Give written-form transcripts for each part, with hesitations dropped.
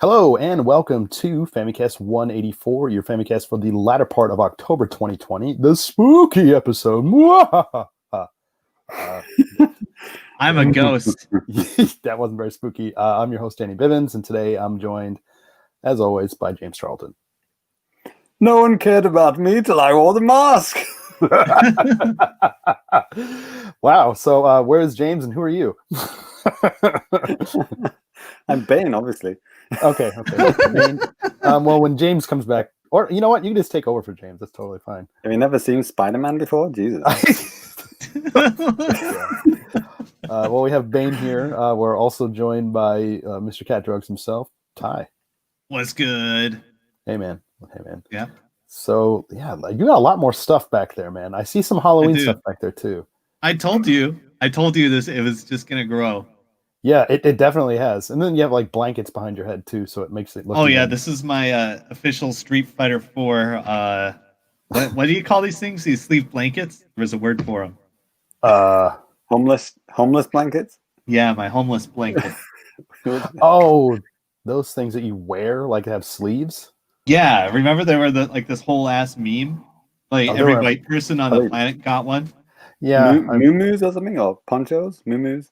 Hello and welcome to Famicast 184, your Famicast for the latter part of October 2020, the spooky episode. I'm a ghost. That wasn't very spooky. I'm your host, Danny Bivens, and today I'm joined, as always, by James Charlton. No one cared about me till I wore the mask. Wow, so where's James and who are you? I'm Bane, obviously. Okay. Bane. Well, when James comes back, or you know what, you can just take over for James. That's totally fine. Have you never seen Spider-Man before? Jesus. Well, we have Bane here. We're also joined by Mr. Cat Drugs himself, Ty. What's good? Hey, man. Yeah. So, yeah, you got a lot more stuff back there, man. I see some Halloween stuff back there, too. I told you this. It was just going to grow. Yeah, it definitely has. And then you have, like, blankets behind your head, too, so it makes it look... Oh, yeah, this is my official Street Fighter 4... what do you call these things? These sleeve blankets? There's a word for them. Homeless blankets? Yeah, my homeless blanket. Oh, those things that you wear, like, have sleeves? Yeah, remember there were this whole ass meme? Like, every white person on the planet got one? Yeah. Moo-moos or something? Or ponchos? Moo-moos?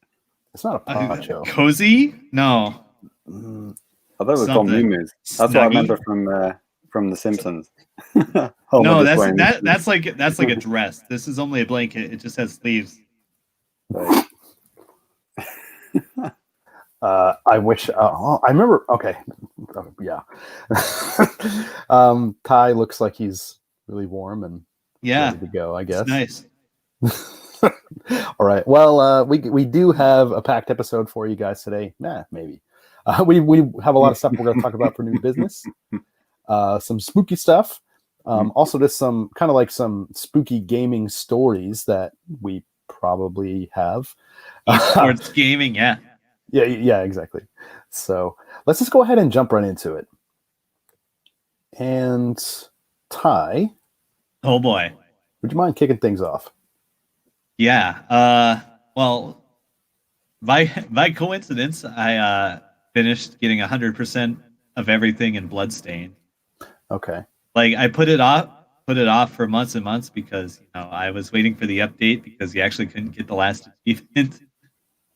It's not a poncho. Cozy? No. I thought it was called moo-moos. That's what I remember from The Simpsons. No, that's like a dress. This is only a blanket. It just has sleeves. Right. I wish. I remember. Okay, yeah. Ty looks like he's really warm and ready to go. I guess. It's nice. All right. Well, we do have a packed episode for you guys today. Maybe. We have a lot of stuff we're going to talk about for new business. Some spooky stuff. Also, just some kind of like some spooky gaming stories that we probably have. Sports gaming, yeah. Yeah, exactly. So let's just go ahead and jump right into it. And Ty, oh boy, would you mind kicking things off? Yeah. Well, by coincidence, I finished getting 100% of everything in Bloodstained. Okay. Like I put it off for months and months because I was waiting for the update because you actually couldn't get the last achievement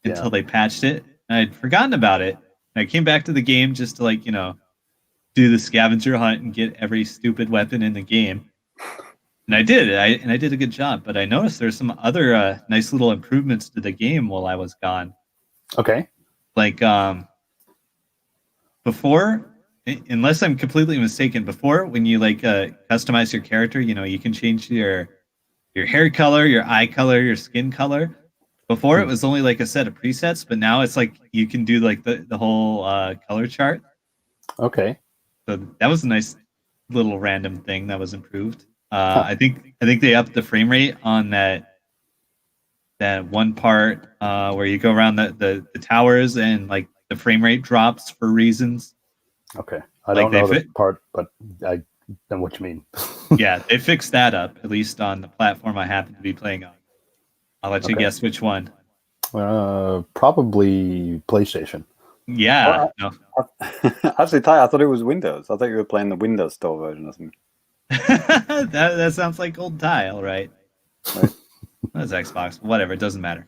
until they patched it. And I'd forgotten about it. And I came back to the game just to do the scavenger hunt and get every stupid weapon in the game. And I did. I did a good job. But I noticed there's some other nice little improvements to the game while I was gone. Okay. Like before, unless I'm completely mistaken, before when you customize your character, you can change your hair color, your eye color, your skin color. Before it was only like a set of presets, but now it's like you can do like the whole color chart. Okay. So that was a nice little random thing that was improved. I think they upped the frame rate on that one part where you go around the towers and like the frame rate drops for reasons. Okay. I don't know the part, but I know what you mean. Yeah, they fixed that up, at least on the platform I happen to be playing on. I'll let you guess which one. Probably PlayStation. Yeah. Actually, Ty, I thought it was Windows. I thought you were playing the Windows Store version or something. that sounds like old Ty, all right. That's Xbox. Whatever, it doesn't matter.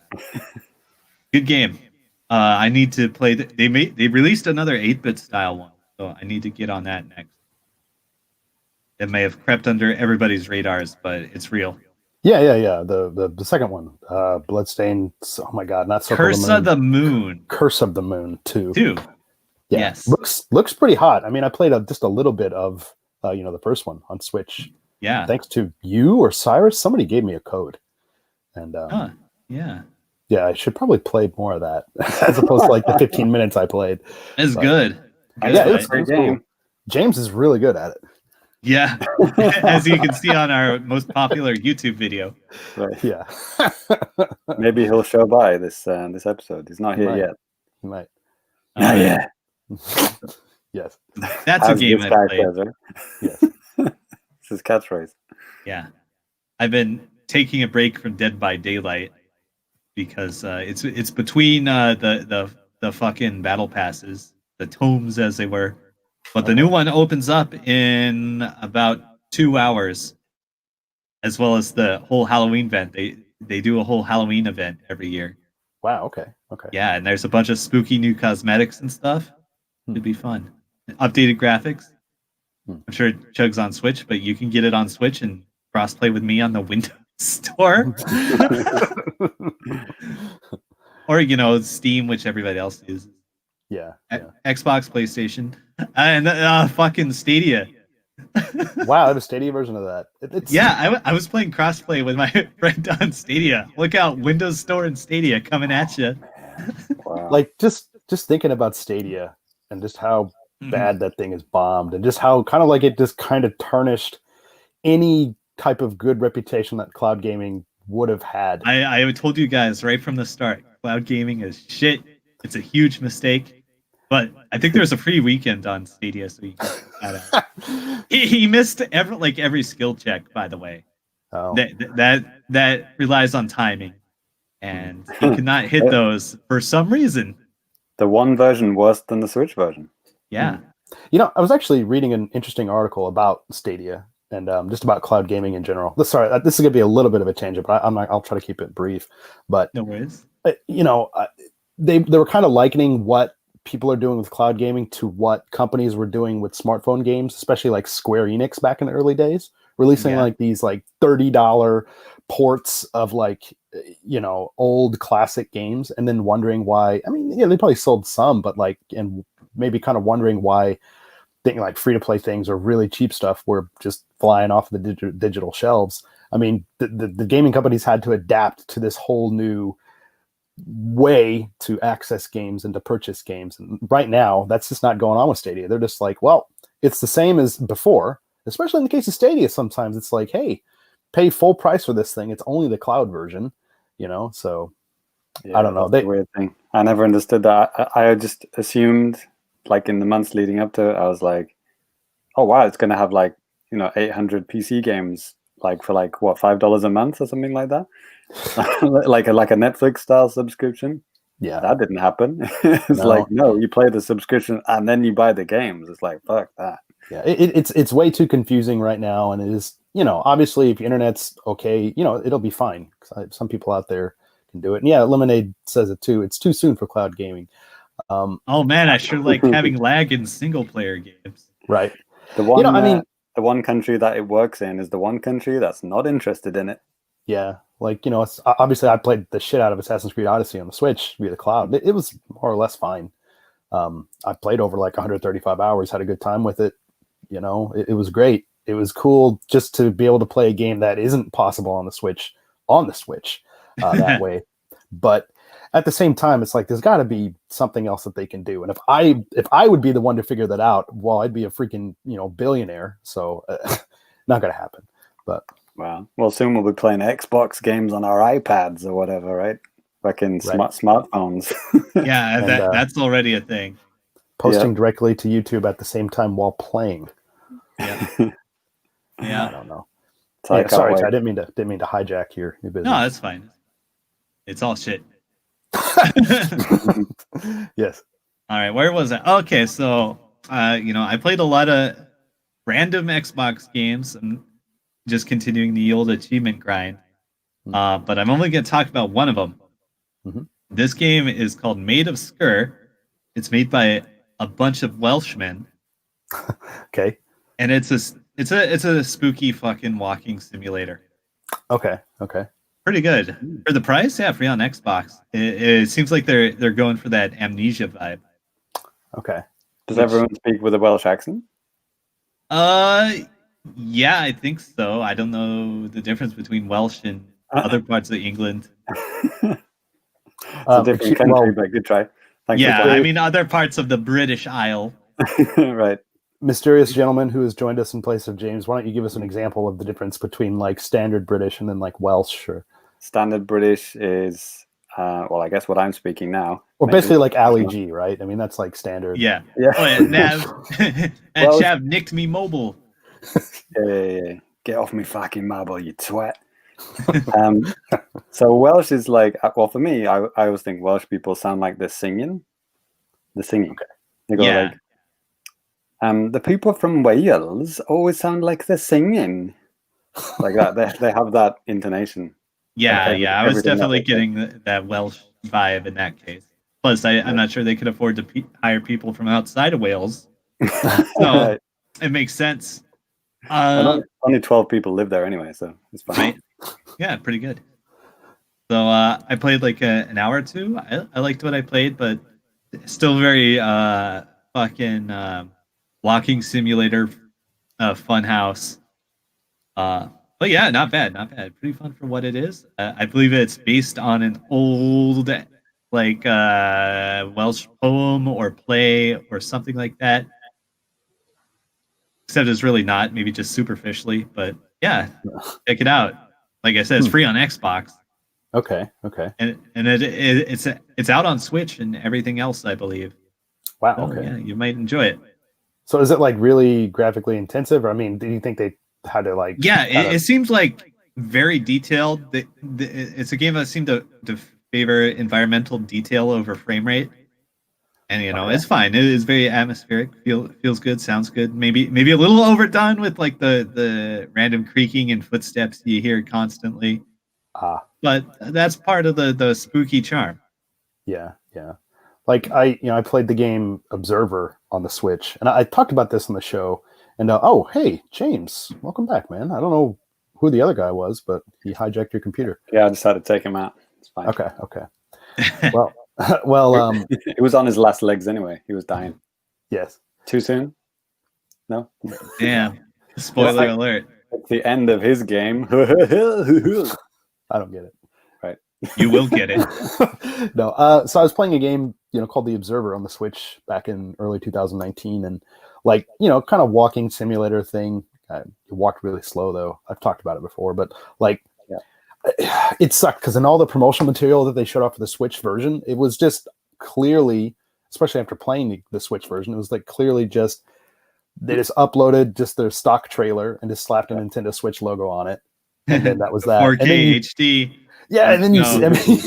Good game. I need to play. They released another 8-bit style one, so I need to get on that next. It may have crept under everybody's radars, but it's real. Yeah. The second one, Bloodstained. Oh my God, not so. Curse of the Moon. Curse of the Moon 2. Yeah. Yes. Looks pretty hot. I mean, I played just a little bit of the first one on Switch. Yeah. Thanks to you or Cyrus, somebody gave me a code, and yeah, I should probably play more of that as opposed to like the 15 minutes I played. It's good. It's cool. James is really good at it. Yeah, as you can see on our most popular YouTube video. Right. Yeah. Maybe he'll show by this episode. He's not here yet. He might. Not yet. Yes. That's a game I played. Yes. This is catchphrase. Yeah. I've been taking a break from Dead by Daylight because it's between the fucking battle passes. the tomes as they were. But the new one opens up in about 2 hours, as well as the whole Halloween event. They do a whole Halloween event every year. Wow. Okay. Yeah, and there's a bunch of spooky new cosmetics and stuff. It'd be fun. Updated graphics. I'm sure it chugs on Switch, but you can get it on Switch and crossplay with me on the Windows Store. Or, Steam, which everybody else uses. Yeah. Xbox, PlayStation, and fucking Stadia. Wow, I have a Stadia version of that. I was playing crossplay with my friend on Stadia. Look out, Windows Store and Stadia coming at you. Wow. Like just thinking about Stadia and just how bad that thing is bombed, and just how kind of like it just kind of tarnished any type of good reputation that cloud gaming would have had. I told you guys right from the start, cloud gaming is shit. It's a huge mistake. But I think there's a free weekend on Stadia, so you can check that out. He missed every skill check, by the way. Oh. That relies on timing, and he could not hit those for some reason. The one version worse than the Switch version. Yeah. I was actually reading an interesting article about Stadia and just about cloud gaming in general. Sorry, this is going to be a little bit of a tangent, but I'll try to keep it brief. But no worries. They were kind of likening what people are doing with cloud gaming to what companies were doing with smartphone games, especially like Square Enix back in the early days, releasing like these like $30 ports of like old classic games, and then wondering why. I mean, they probably sold some, but like, and maybe kind of wondering why like free to play things or really cheap stuff were just flying off the digital shelves. I mean, the gaming companies had to adapt to this whole new way to access games and to purchase games, and right now that's just not going on with Stadia. They're just like, well, it's the same as before. Especially in the case of Stadia, sometimes it's like, hey, pay full price for this thing, it's only the cloud version, so I don't know. That's a weird thing. I never understood that. I just assumed, like, in the months leading up to it, I was like, oh wow, it's gonna have like 800 PC games, like for like what, $5 a month or something like that. like a Netflix style subscription. Yeah, that didn't happen. It's like, no, you play the subscription and then you buy the games. It's like, fuck that. Yeah, it's way too confusing right now, and it is, obviously if your internet's okay, it'll be fine. Some people out there can do it, and yeah, Lemonade says it too. It's too soon for cloud gaming. Oh man, I sure like having lag in single player games. Right. The one, the one country that it works in is the one country that's not interested in it. Yeah, like it's obviously I played the shit out of Assassin's Creed Odyssey on the Switch via the cloud. It was more or less fine. I played over like 135 hours, had a good time with it. It was great. It was cool just to be able to play a game that isn't possible on the Switch that way. But at the same time, it's like there's got to be something else that they can do. And if I would be the one to figure that out, well, I'd be a freaking billionaire. So not gonna happen. But wow. Well, soon we'll be playing Xbox games on our iPads or whatever, right? Fucking smartphones. Yeah, and that's already a thing. Posting directly to YouTube at the same time while playing. Yeah. Yeah. I don't know. Sorry, I didn't mean to hijack your business. No, that's fine. It's all shit. Yes. All right, where was I? Okay, so I played a lot of random Xbox games. I'm just continuing the old achievement grind. But I'm only going to talk about one of them. Mm-hmm. This game is called Made of Sker. It's made by a bunch of Welshmen. Okay. And it's a spooky fucking walking simulator. Okay. Pretty good for the price. Yeah, free on Xbox. It seems like they're going for that Amnesia vibe. Okay. Does everyone speak with a Welsh accent? Yeah, I think so. I don't know the difference between Welsh and other parts of England. It's a different country, but good try. I mean other parts of the British Isle. Right. Mysterious gentleman who has joined us in place of James, why don't you give us an example of the difference between like standard British and then like Welsh? Or standard British is I guess what I'm speaking now. Or basically like Ali G, right? I mean that's like standard. Yeah. Oh, yeah. Shav nicked me mobile. Yeah. Get off me fucking mobile, you twat. So Welsh is like, well, for me, I always think Welsh people sound like they're singing. Okay. They go Yeah. like, the people from Wales always sound like they're singing. Like that. They have that intonation. Yeah, Like yeah. I was everything that definitely they say. getting that Welsh vibe in that case. Plus, I'm not sure they could afford to hire people from outside of Wales, so it makes sense. And only 12 people live there anyway, so it's fine. Right? Yeah, pretty good. So I played like an hour or two. I liked what I played, but still very fucking walking simulator fun house. But yeah, not bad, not bad. Pretty fun for what it is. I believe it's based on an old like Welsh poem or play or something like that. Except it's really not, maybe just superficially. But yeah, check it out. Like I said, it's free on Xbox. Okay. And it's out on Switch and everything else, I believe. Wow. So, Okay. yeah, you might enjoy it. So is it like really graphically intensive? Or, I mean, do you think they had to like? Yeah, it seems like very detailed. It's a game that seemed to favor environmental detail over frame rate, and it's fine. It is very atmospheric. Feels good. Sounds good. Maybe a little overdone with like the random creaking and footsteps you hear constantly. But that's part of the spooky charm. Yeah. Like I played the game Observer on the Switch, and I talked about this on the show. And oh, hey, James, welcome back, man. I don't know who the other guy was, but he hijacked your computer. Yeah, I just had to take him out. It's fine. Okay. Well, it was on his last legs anyway. He was dying. Yes. Too soon? No. Damn. Spoiler alert. At the end of his game. I don't get it. Right. You will get it. No. So I was playing a game, called The Observer on the Switch back in early 2019, and like, kind of walking simulator thing. It walked really slow though. I've talked about it before, but like, it sucked because in all the promotional material that they showed off for the Switch version, it was just clearly, especially after playing the Switch version, it was like clearly just they just uploaded just their stock trailer and just slapped a Nintendo Switch logo on it, and then that was that. 4K HD. Yeah, and then you see, I mean,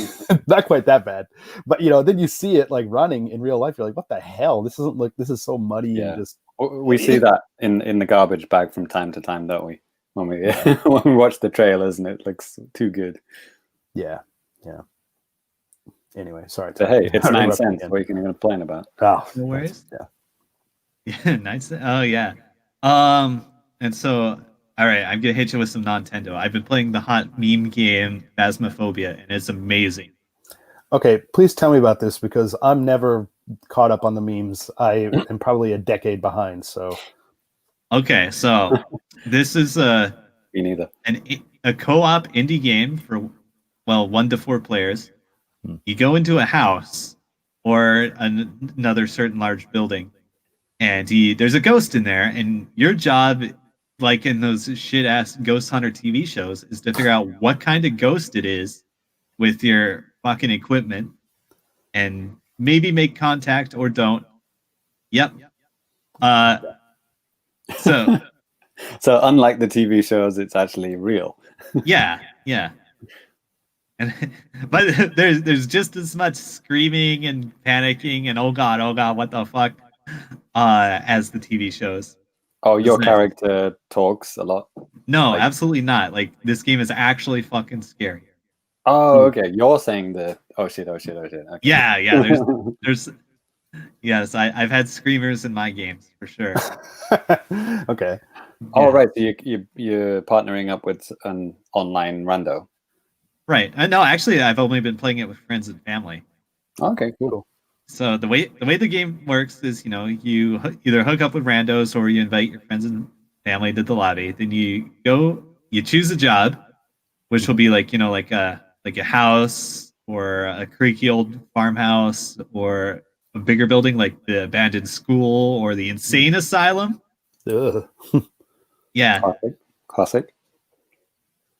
not quite that bad, but then you see it like running in real life. You're like, what the hell? This is so muddy and just. We see that in the garbage bag from time to time, don't we? When we when we watch the trailers and it looks too good. Yeah. Anyway, sorry. So hey, it's 9 cents. What are you going to complain about? Oh, no worries. Yeah. Nice. Oh yeah. And so, all right, I'm gonna hit you with some Nintendo. I've been playing the hot meme game Phasmophobia, and it's amazing. Okay, please tell me about this because I'm never caught up on the memes. I am probably a decade behind. So. Okay, so this is Me neither. a co-op indie game for 1 to 4 players. You go into a house or another certain large building, and there's a ghost in there, and your job, like in those shit ass ghost hunter TV shows, is to figure out what kind of ghost it is with your fucking equipment, and maybe make contact or don't. Yep. So unlike the TV shows, it's actually real. yeah. And but there's just as much screaming and panicking and oh god, what the fuck, as the TV shows. Oh, your character talks a lot? No, absolutely not. Like, this game is actually fucking scary. Oh, okay. You're saying the oh shit. Okay. Yeah. There's yes, I've had screamers in my games for sure. Okay. Oh, right. So you're partnering up with an online rando. Right. No, actually, I've only been playing it with friends and family. Okay, cool. So the way the game works is, you either hook up with randos or you invite your friends and family to the lobby. Then you choose a job, which will be like a house or a creaky old farmhouse or a bigger building like the abandoned school or the insane asylum. Ugh. Yeah. Classic.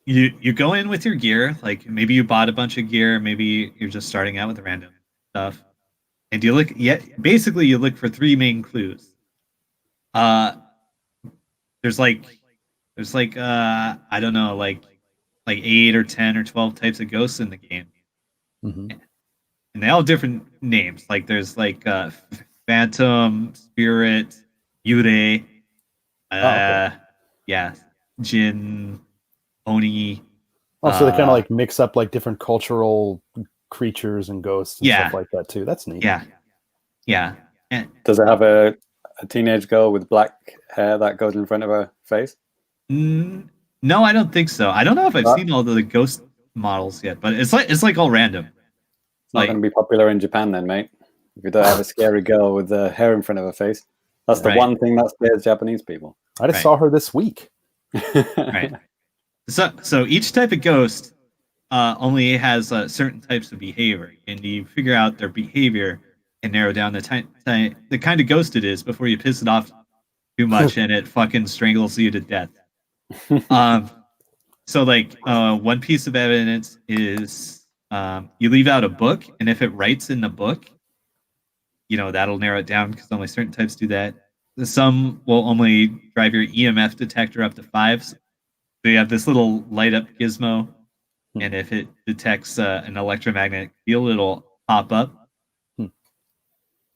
You go in with your gear, like maybe you bought a bunch of gear, maybe you're just starting out with random stuff. And you look for 3 main clues. There's like I don't know, like 8 or 10 or 12 types of ghosts in the game. Mm-hmm. And they all have different names. Like there's Phantom, Spirit, Yurei, Okay. yeah, Jin, Oni. Oh, so they kind of like mix up like different cultural creatures and ghosts and Yeah. stuff like that too. That's neat. Yeah. And, Does it have a teenage girl with black hair that goes in front of her face? no, I don't think so. I don't know if I've seen all the ghost models yet, but it's like all random. It's not going to be popular in Japan then, mate. If you don't have a scary girl with hair in front of her face, that's the one thing that scares Japanese people. I just saw her this week. Right. So each type of ghost only has certain types of behavior, and you figure out their behavior and narrow down the kind of ghost it is before you piss it off too much and it fucking strangles you to death. So like one piece of evidence is you leave out a book, and if it writes in the book, that'll narrow it down because only certain types do that. Some will only drive your EMF detector up to 5. So you have this little light up gizmo, and if it detects an electromagnetic field, it'll pop up.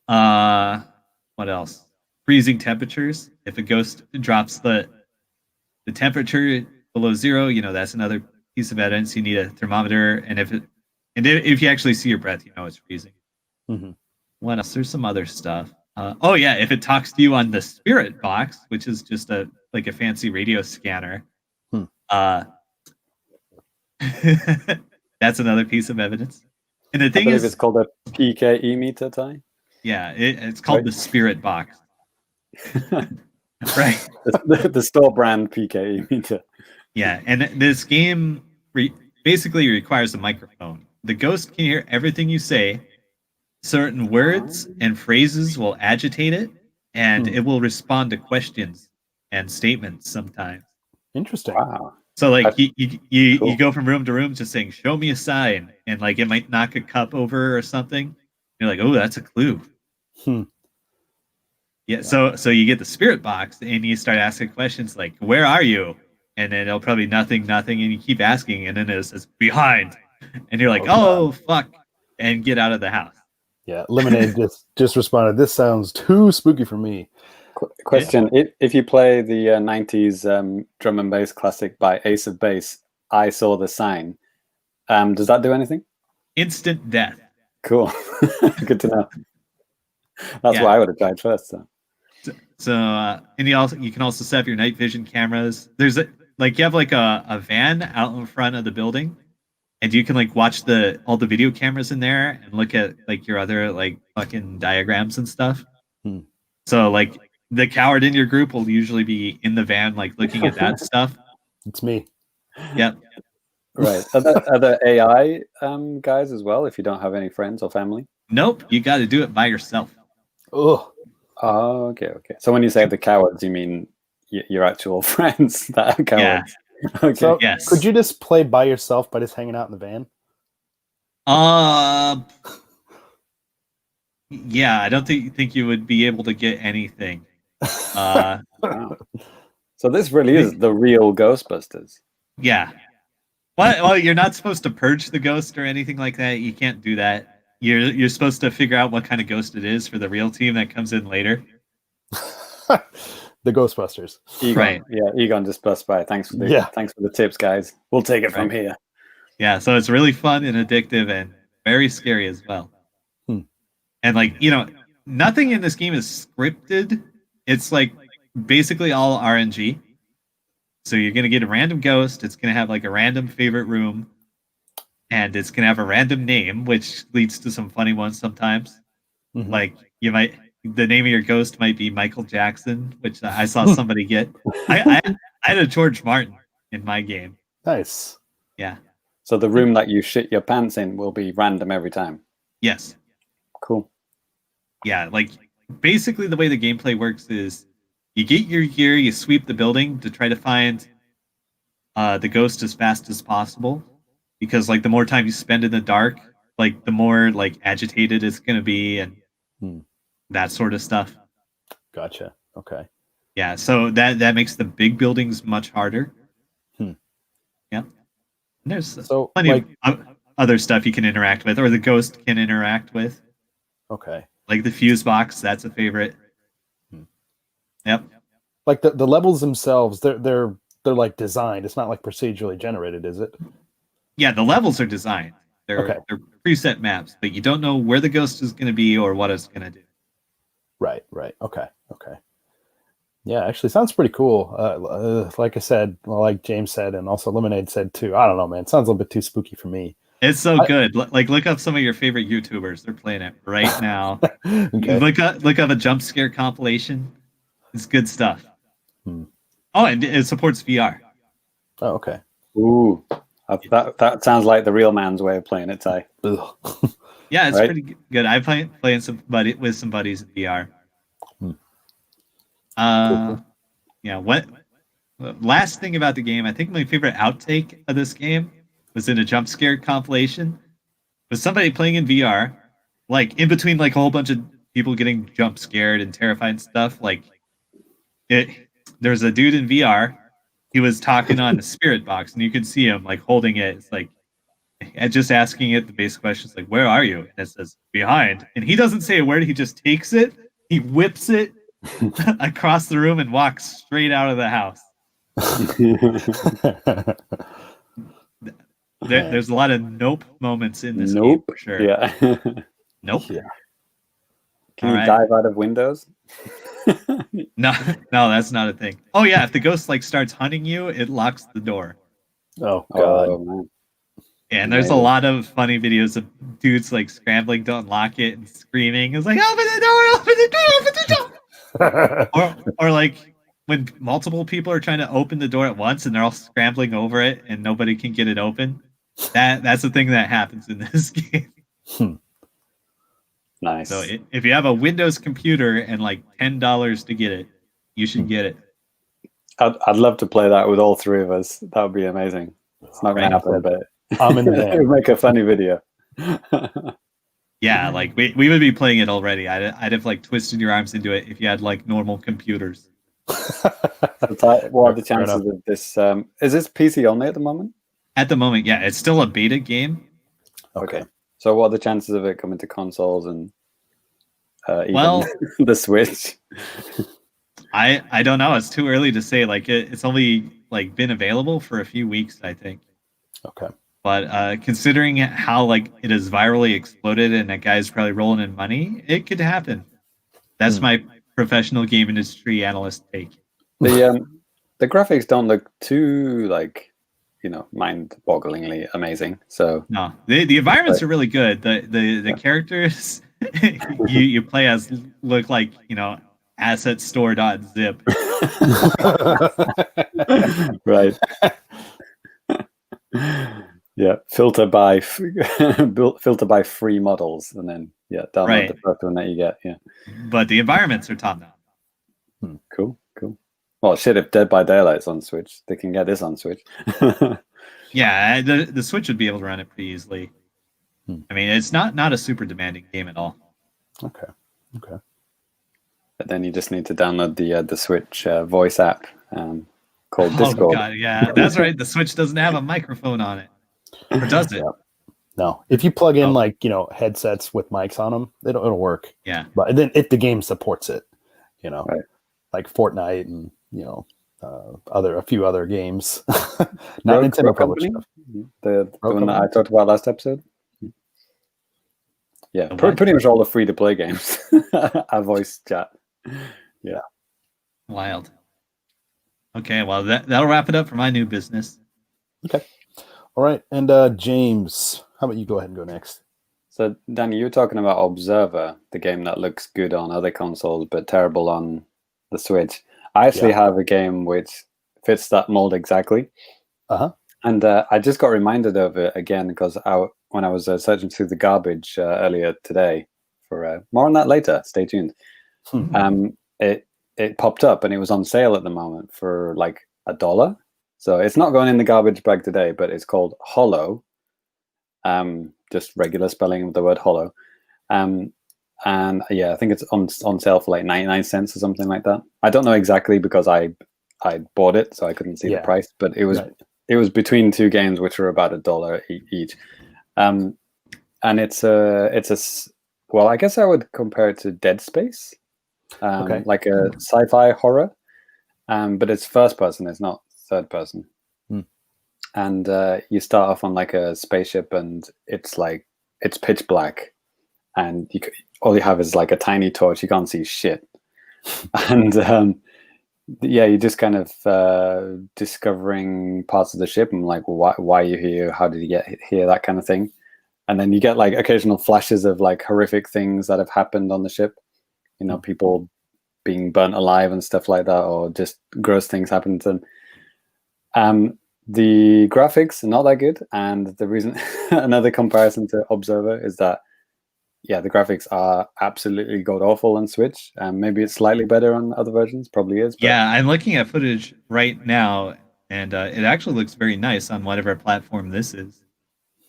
What else? Freezing temperatures. If a ghost drops the temperature below 0, that's another piece of evidence. You need a thermometer, and if you actually see your breath, it's freezing. What else? There's some other stuff. If it talks to you on the spirit box, which is just a fancy radio scanner, that's another piece of evidence. And the thing is, it's called a PKE meter, Ty. Yeah, it's called the spirit box. Right. The store brand PKE meter. Yeah, and this game basically requires a microphone. The ghost can hear everything you say. Certain words and phrases will agitate it, and it will respond to questions and statements sometimes. Interesting. Wow. So like you go from room to room just saying, "Show me a sign," and like it might knock a cup over or something. You're like, "Oh, that's a clue." Yeah. So you get the spirit box and you start asking questions like, "Where are you?" And then it'll probably nothing, and you keep asking, and then it says behind, and you're like, "Oh fuck," and get out of the house. Yeah, Lemonade just responded, "This sounds too spooky for me." Question: if you play the 90s drum and bass classic by Ace of Base, I Saw the Sign, does that do anything? Instant death. Cool. Good to know. That's what I would have tried first. So and you can also set up your night vision cameras. There's you have like a van out in front of the building, and you can like watch all the video cameras in there and look at like your other like fucking diagrams and stuff. So like the coward in your group will usually be in the van like looking at that stuff. It's me. Yep. Right. Are there AI guys as well if you don't have any friends or family? Nope. You got to do it by yourself. Oh. Oh, okay. So when you say the cowards, you mean your actual friends that are cowards? Yeah. Okay. So yes. Could you just play by yourself by just hanging out in the van? Yeah, I don't think you would be able to get anything. Wow. So this really is the real Ghostbusters. Yeah. Well, you're not supposed to purge the ghost or anything like that. You can't do that. You're supposed to figure out what kind of ghost it is for the real team that comes in later. The Ghostbusters. Egon, right. Yeah, Egon just busts by. Thanks for the tips, guys. We'll take it from here. Yeah, so it's really fun and addictive and very scary as well. And like, nothing in this game is scripted. It's like basically all RNG. So you're going to get a random ghost. It's going to have like a random favorite room. And it's going to have a random name, which leads to some funny ones sometimes. Like the name of your ghost might be Michael Jackson, which I saw somebody get. I had a George Martin in my game. Nice. Yeah. So the room that you shit your pants in will be random every time. Yes. Cool. Yeah, like basically the way the gameplay works is you get your gear, you sweep the building to try to find the ghost as fast as possible. Because like the more time you spend in the dark, like the more like agitated it's gonna be and that sort of stuff. Gotcha. Okay. Yeah, so that makes the big buildings much harder. Yeah. And there's plenty of other stuff you can interact with, or the ghost can interact with. Okay. Like the fuse box, that's a favorite. Yep. Like the levels themselves, they're like designed. It's not like procedurally generated, is it? Yeah, the levels are designed. They're preset maps, but you don't know where the ghost is going to be or what it's going to do. Right. Okay. Yeah, actually sounds pretty cool. Like I said, like James said, and also Lemonade said too. I don't know, man. It sounds a little bit too spooky for me. It's so good. Like, look up some of your favorite YouTubers. They're playing it right now. Okay. Look up a jump scare compilation. It's good stuff. Oh, and it supports VR. Oh, okay. Ooh, that sounds like the real man's way of playing it, Ty. Yeah, it's Right? pretty good. I playing with some buddies in VR. Cool. Yeah. What? Last thing about the game, I think my favorite outtake of this game was in a jump scare compilation. Was somebody playing in VR, like in between like a whole bunch of people getting jump scared and terrified and stuff. Like there's a dude in VR. He was talking on the spirit box, and you could see him like holding it. It's like, and just asking it the basic questions like, "Where are you?" And it says behind, and he doesn't say a word. He just takes it, he whips it across the room, and walks straight out of the house. There's a lot of nope moments in this game for sure. Yeah. Nope. Yeah. Can you dive out of windows? No, that's not a thing. Oh yeah, if the ghost like starts hunting you, it locks the door. Oh god. Oh, man. And there's a lot of funny videos of dudes like scrambling to unlock it and screaming. It's like, open the door, open the door, open the door. or like when multiple people are trying to open the door at once and they're all scrambling over it and nobody can get it open. That's the thing that happens in this game. Nice. So if you have a Windows computer and like $10 to get it, you should get it. I'd love to play that with all three of us. That would be amazing. It's not going to happen, but I'm in the it would make a funny video. Yeah, like we would be playing it already. I'd have like twisted your arms into it if you had like normal computers. What are the chances of this? Is this PC only at the moment? At the moment, yeah, it's still a beta game. Okay. So what are the chances of it coming to consoles and well, the Switch? I don't know. It's too early to say. Like it's only like been available for a few weeks, I think. Okay. But considering how like it has virally exploded and that guy's probably rolling in money, it could happen. That's my professional game industry analyst take. The graphics don't look too like, mind-bogglingly amazing. So no, the environments are really good. The characters you play as look like assetstore.zip. Right. Yeah, filter by free models, and then download the first one that you get. Yeah, but the environments are top notch. Cool. Well, shit, if Dead by Daylight's on Switch, they can get this on Switch. Yeah, the Switch would be able to run it pretty easily. I mean, it's not a super demanding game at all. Okay. But then you just need to download the Switch voice app called Discord. Oh god, yeah, that's right. The Switch doesn't have a microphone on it, or does it? Yeah. No, if you plug in headsets with mics on them, it'll work. Yeah, but then if the game supports it, right. like Fortnite and a few other games, not Nintendo published stuff. The one that I talked about last episode. Yeah, pretty much all the free-to-play games are voice chat. Yeah, wild. Okay, well that'll wrap it up for my new business. Okay, all right, and James, how about you go ahead and go next? So, Danny, you were talking about Observer, the game that looks good on other consoles but terrible on the Switch. I actually have a game which fits that mold exactly. And I just got reminded of it again because when I was searching through the garbage earlier today for more on that later. Stay tuned. It popped up and it was on sale at the moment for like $1. So it's not going in the garbage bag today, but it's called Hollow. Just regular spelling of the word hollow. And yeah, I think it's on sale for like 99 cents or something like that. I don't know exactly because I bought it, so I couldn't see the price, but it was between two games which were about $1 each. And it's a well, I guess I would compare it to Dead Space, Okay. like a sci-fi horror, but it's first person, it's not third person. Hmm. And you start off on like a spaceship, and it's pitch black, and all you have is like a tiny torch. You can't see shit, and yeah, you're just kind of discovering parts of the ship and like, why are you here? How did you get here? That kind of thing. And then you get like occasional flashes of like horrific things that have happened on the ship. You know, people being burnt alive and stuff like that, or just gross things happen to them. The graphics are not that good, and the reason another comparison to Observer is that yeah, the graphics are absolutely god awful on Switch. Maybe it's slightly better on other versions, probably is. But Yeah, I'm looking at footage right now, and it actually looks very nice on whatever platform this is.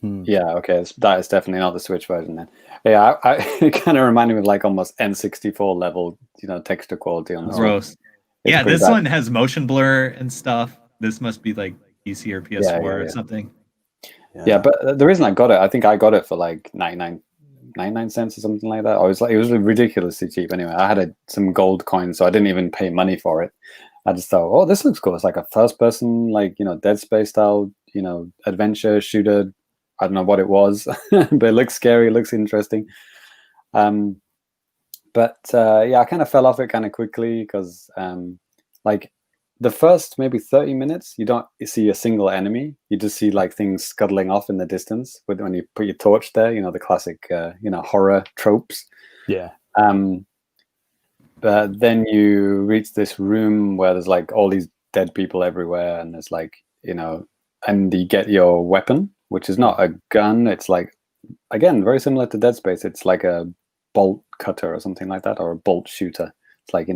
yeah, okay, that is definitely not the Switch version then. Yeah, it kind of reminded me of like almost N64 level, texture quality on the Switch. Gross. Yeah, this one has motion blur and stuff. This must be like PC or PS4 or something. Yeah, but the reason I got it, I think I got it for like 99 cents or something like that. It was ridiculously cheap. Anyway, I had some gold coins, so I didn't even pay money for it. I just thought, oh, this looks cool. It's like a first person, like, Dead Space style, adventure shooter. I don't know what it was, but it looks scary, it looks interesting. But yeah, I kind of fell off it kind of quickly because like the first maybe 30 minutes, you don't see a single enemy. You just see like things scuttling off in the distance when you put your torch there, the classic, horror tropes. Yeah. But then you reach this room where there's like all these dead people everywhere. And there's like, and you get your weapon, which is not a gun. It's like, again, very similar to Dead Space. It's like a bolt cutter or something like that, or a bolt shooter. It's like,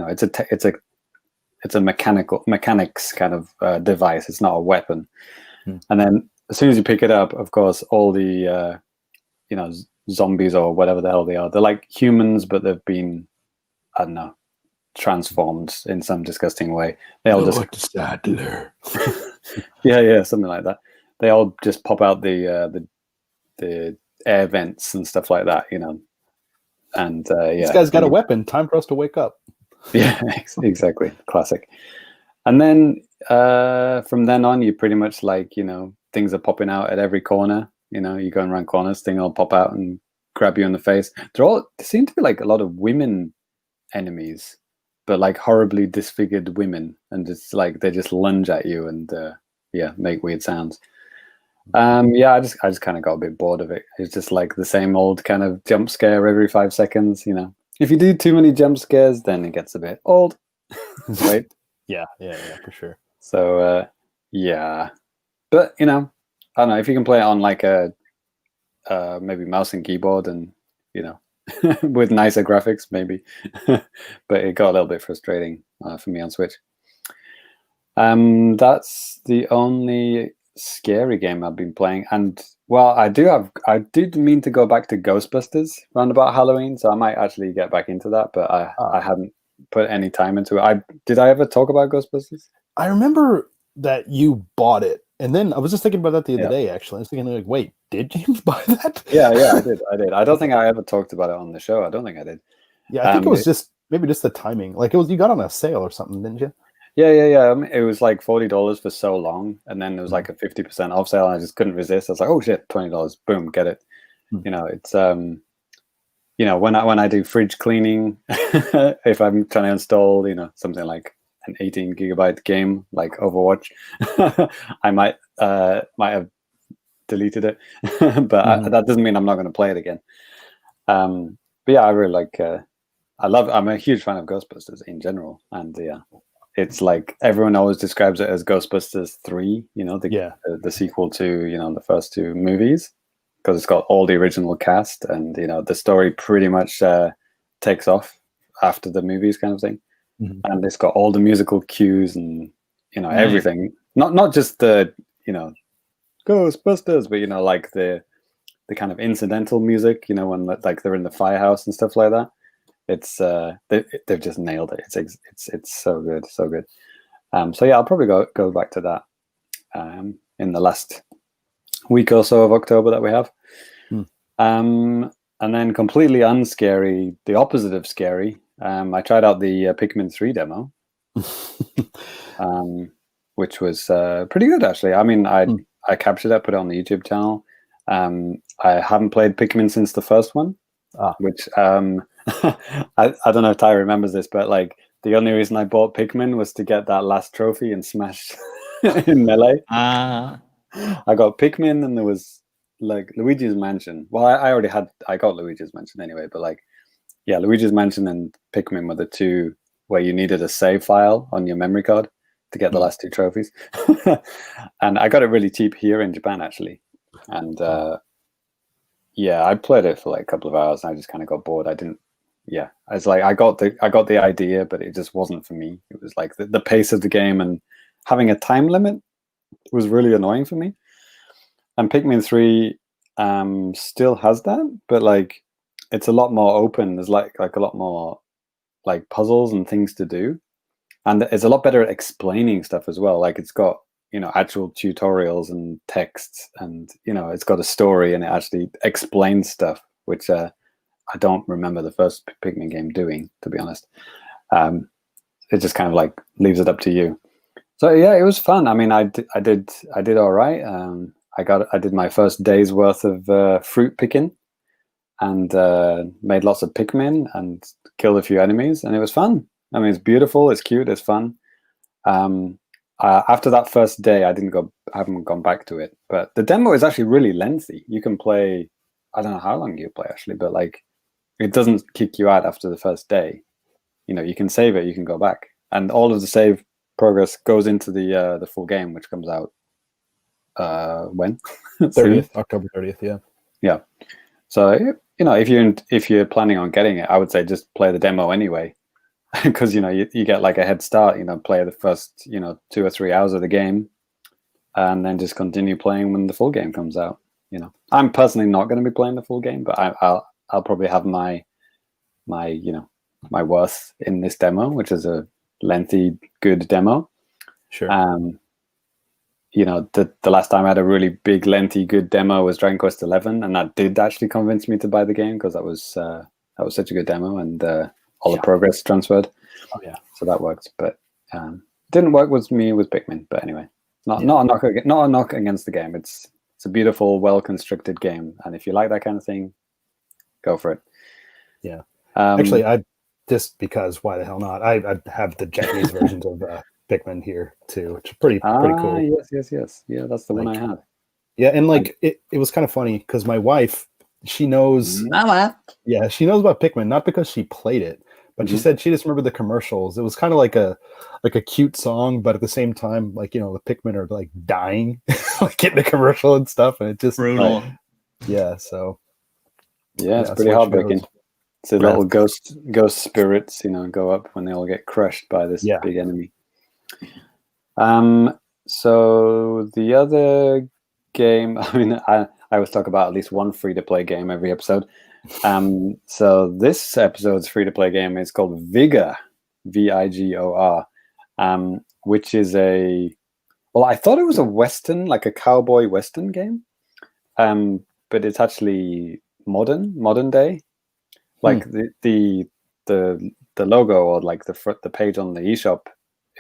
it's a mechanics kind of device. It's not a weapon. And then as soon as you pick it up, of course, all the zombies or whatever the hell they are, they're like humans, but they've been, I don't know, transformed in some disgusting way. They all just like Sadler. yeah, something like that. They all just pop out the air vents and stuff like that, And yeah, this guy's got a weapon. Time for us to wake up. Yeah, exactly. Classic. And then from then on, you pretty much like, things are popping out at every corner. You're going around corners, thing will pop out and grab you in the face. There seem to be like a lot of women enemies, but like horribly disfigured women, and it's like they just lunge at you and make weird sounds. Yeah, I just kind of got a bit bored of it. It's just like the same old kind of jump scare every 5 seconds. If you do too many jump scares, then it gets a bit old, right? Yeah, for sure. So yeah, but I don't know if you can play it on like a maybe mouse and keyboard and with nicer graphics, maybe. But it got a little bit frustrating for me on Switch. That's the only scary game I've been playing, and well, I did mean to go back to Ghostbusters around about Halloween, so I might actually get back into that, but I haven't put any time into it. Did I ever talk about Ghostbusters? I remember that you bought it, and then I was just thinking about that the other day. Actually, I was thinking like, wait, did James buy that? Yeah, I did. I don't think I ever talked about it on the show. I don't think I did. Yeah, I think it was just maybe just the timing. Like you got on a sale or something, didn't you? Yeah. It was like $40 for so long, and then there was like a 50% off sale, and I just couldn't resist. I was like, oh shit, $20, boom, get it. It's when I do fridge cleaning, if I'm trying to install something like an 18 gigabyte game like Overwatch, I might have deleted it, but that doesn't mean I'm not going to play it again. But yeah, I really like. I'm a huge fan of Ghostbusters in general, and yeah. It's like everyone always describes it as Ghostbusters 3, the sequel to, the first two movies, because it's got all the original cast, and, the story pretty much takes off after the movies kind of thing. And it's got all the musical cues and, everything. Not just the, Ghostbusters, but, like the kind of incidental music, when like they're in the firehouse and stuff like that. It's they've just nailed it. It's so good, so good. So yeah, I'll probably go back to that in the last week or so of October that we have. And And then completely unscary, the opposite of scary, I tried out the Pikmin 3 demo, which was pretty good, actually. I mean, I captured it, put it on the YouTube channel. I haven't played Pikmin since the first one, which I don't know if Ty remembers this, but like the only reason I bought Pikmin was to get that last trophy and smash in Melee. I got Pikmin, and there was like Luigi's Mansion. Well, I got Luigi's Mansion anyway, but like, yeah, Luigi's Mansion and Pikmin were the two where you needed a save file on your memory card to get the last two trophies. And I got it really cheap here in Japan, actually. And yeah, I played it for like a couple of hours and I just kind of got bored. It's like I got the idea, but it just wasn't for me. It was like the pace of the game and having a time limit was really annoying for me. And Pikmin 3 still has that, but like it's a lot more open. There's like a lot more like puzzles and things to do, and it's a lot better at explaining stuff as well. Like it's got, you know, actual tutorials and texts, and you know, it's got a story and it actually explains stuff, which I don't remember the first Pikmin game doing, to be honest. It just kind of like leaves it up to you. So yeah, it was fun. I mean, I did all right. I did my first day's worth of fruit picking, and made lots of Pikmin and killed a few enemies, and it was fun. I mean, it's beautiful, it's cute, it's fun. After that first day, I haven't gone back to it. But the demo is actually really lengthy. You can play, I don't know how long you play actually, but like it doesn't kick you out after the first day. You know, you can save it, you can go back, and all of the save progress goes into the full game, which comes out when 30th, October 30th. Yeah. So you know, if you're planning on getting it, I would say just play the demo anyway, because you know you get like a head start. You know, play the first 2 or 3 hours of the game, and then just continue playing when the full game comes out. You know, I'm personally not going to be playing the full game, but I'll probably have my worth in this demo, which is a lengthy, good demo. Sure. You know, the last time I had a really big, lengthy, good demo was Dragon Quest XI, and that did actually convince me to buy the game because that was such a good demo, and all the progress transferred. Oh yeah, so that worked. But didn't work with me with Pikmin. But anyway, not a knock against the game. It's a beautiful, well constructed game, and if you like that kind of thing, go for it. Yeah. Actually, I just because why the hell not? I have the Japanese versions of Pikmin here too, which is pretty cool. Yes. Yeah, that's the one I had. Yeah, and like it was kind of funny because my wife, she knows. Yeah, she knows about Pikmin, not because she played it, but she said she just remembered the commercials. It was kind of like a cute song, but at the same time, like, you know, the Pikmin are like dying, like getting the commercial and stuff, and it just brutal. Yeah, so yeah, it's pretty heartbreaking. So little ghost spirits, you know, go up when they all get crushed by this big enemy. So the other game, I mean, I always talk about at least one free-to-play game every episode. So this episode's free-to-play game is called Vigor, Vigor, which is I thought it was a Western, like a cowboy Western game, but it's actually modern day. Like the logo, or like the page on the eShop,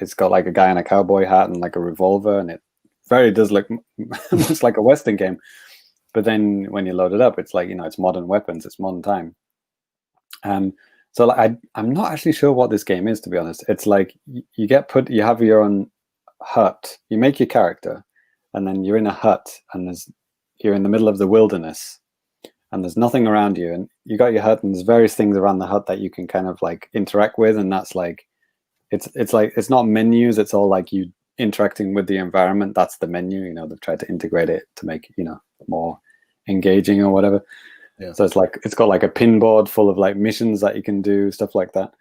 it's got like a guy in a cowboy hat and like a revolver, and it very does look much like a Western game. But then when you load it up, it's like, you know, it's modern weapons, it's modern time. So like, I'm not actually sure what this game is, to be honest. It's like you have your own hut, you make your character, and then you're in a hut, and you're in the middle of the wilderness, and there's nothing around you, and you got your hut, and there's various things around the hut that you can kind of like interact with, and that's like it's like, it's not menus, it's all like you interacting with the environment. That's the menu. You know, they've tried to integrate it to make, you know, more engaging or whatever. Yeah. So it's like, it's got like a pin board full of like missions that you can do, stuff like that.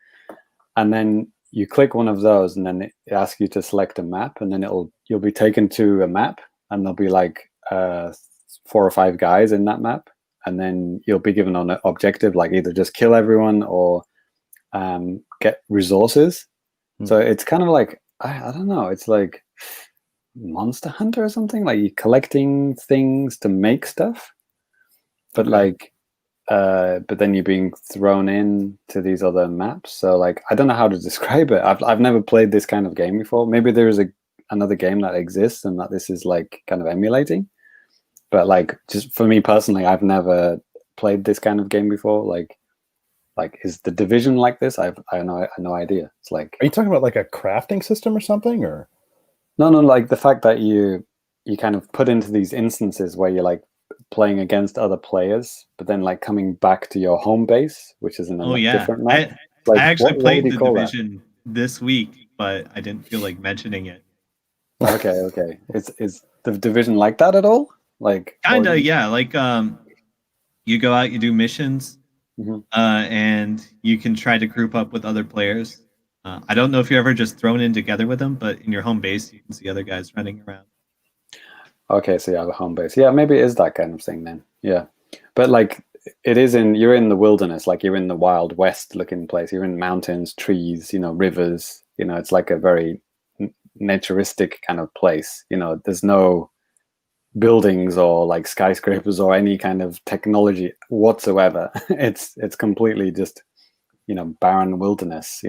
And then you click one of those, and then it asks you to select a map, and then you'll be taken to a map, and there'll be like 4 or 5 guys in that map, and then you'll be given an objective, like either just kill everyone or get resources. So it's kind of like, I don't know, it's like Monster Hunter or something, like you're collecting things to make stuff, but like but then you're being thrown in to these other maps. So like, I don't know how to describe it. I've never played this kind of game before. Maybe there is another game that exists and that this is like kind of emulating. But like, just for me personally, I've never played this kind of game before. Like is the Division like this? I have no idea. It's like, are you talking about like a crafting system or something, or no, like the fact that you kind of put into these instances where you're like playing against other players, but then like coming back to your home base, which is in a different map. I actually played the Division this week, but I didn't feel like mentioning it. Okay. Is the Division like that at all? Like kinda, yeah. Like you go out, you do missions, and you can try to group up with other players. I don't know if you're ever just thrown in together with them, but in your home base, you can see other guys running around. Okay, so you have a home base. Yeah, maybe it is that kind of thing then. Yeah, but like you're in the wilderness, like you're in the Wild West looking place. You're in mountains, trees, rivers. It's like a very naturistic kind of place. There's no buildings or like skyscrapers or any kind of technology whatsoever. It's completely just barren wilderness.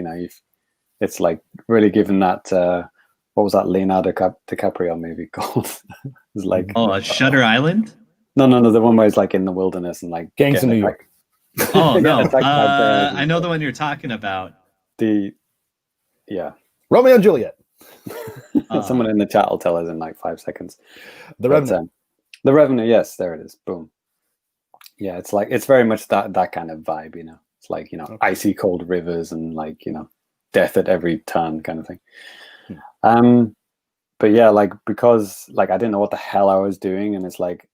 It's like really given that what was that Leonardo DiCaprio movie called? It's like Shutter Island. No, the one where it's like in the wilderness and like Gangs of New York. Oh no, I know the one you're talking about. Romeo and Juliet. Someone in the chat will tell us in like 5 seconds. The Revenant. The Revenant, yes, there it is. Boom. Yeah, it's very much that kind of vibe, It's like, icy cold rivers and like, death at every turn kind of thing. But yeah, like because like I didn't know what the hell I was doing, and it's like,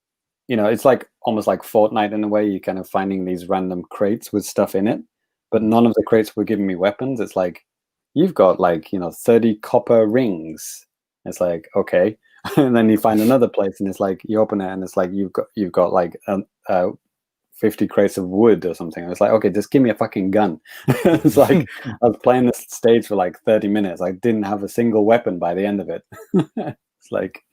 it's like almost like Fortnite in a way. You're kind of finding these random crates with stuff in it, but none of the crates were giving me weapons. It's like, you've got like 30 copper rings. It's like, okay. And then you find another place and it's like you open it and it's like you've got like 50 crates of wood or something. I was like, okay, just give me a fucking gun. It's like I was playing this stage for like 30 minutes. I didn't have a single weapon by the end of it. It's like,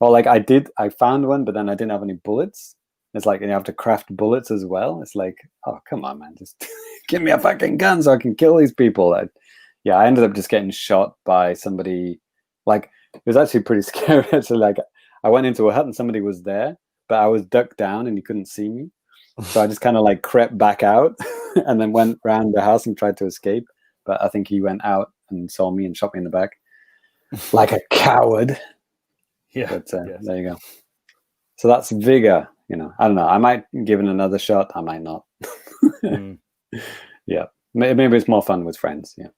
or like I found one, but then I didn't have any bullets. It's like, and you have to craft bullets as well. It's like, oh, come on, man, just give me a fucking gun so I can kill these people. I ended up just getting shot by somebody. Like, it was actually pretty scary. Actually, like I went into a hut and somebody was there, but I was ducked down and he couldn't see me. So I just kind of like crept back out and then went around the house and tried to escape. But I think he went out and saw me and shot me in the back like a coward. Yeah. But yes. There you go. So that's Vigor. I don't know. I might give it another shot. I might not. Yeah. Maybe it's more fun with friends. Yeah.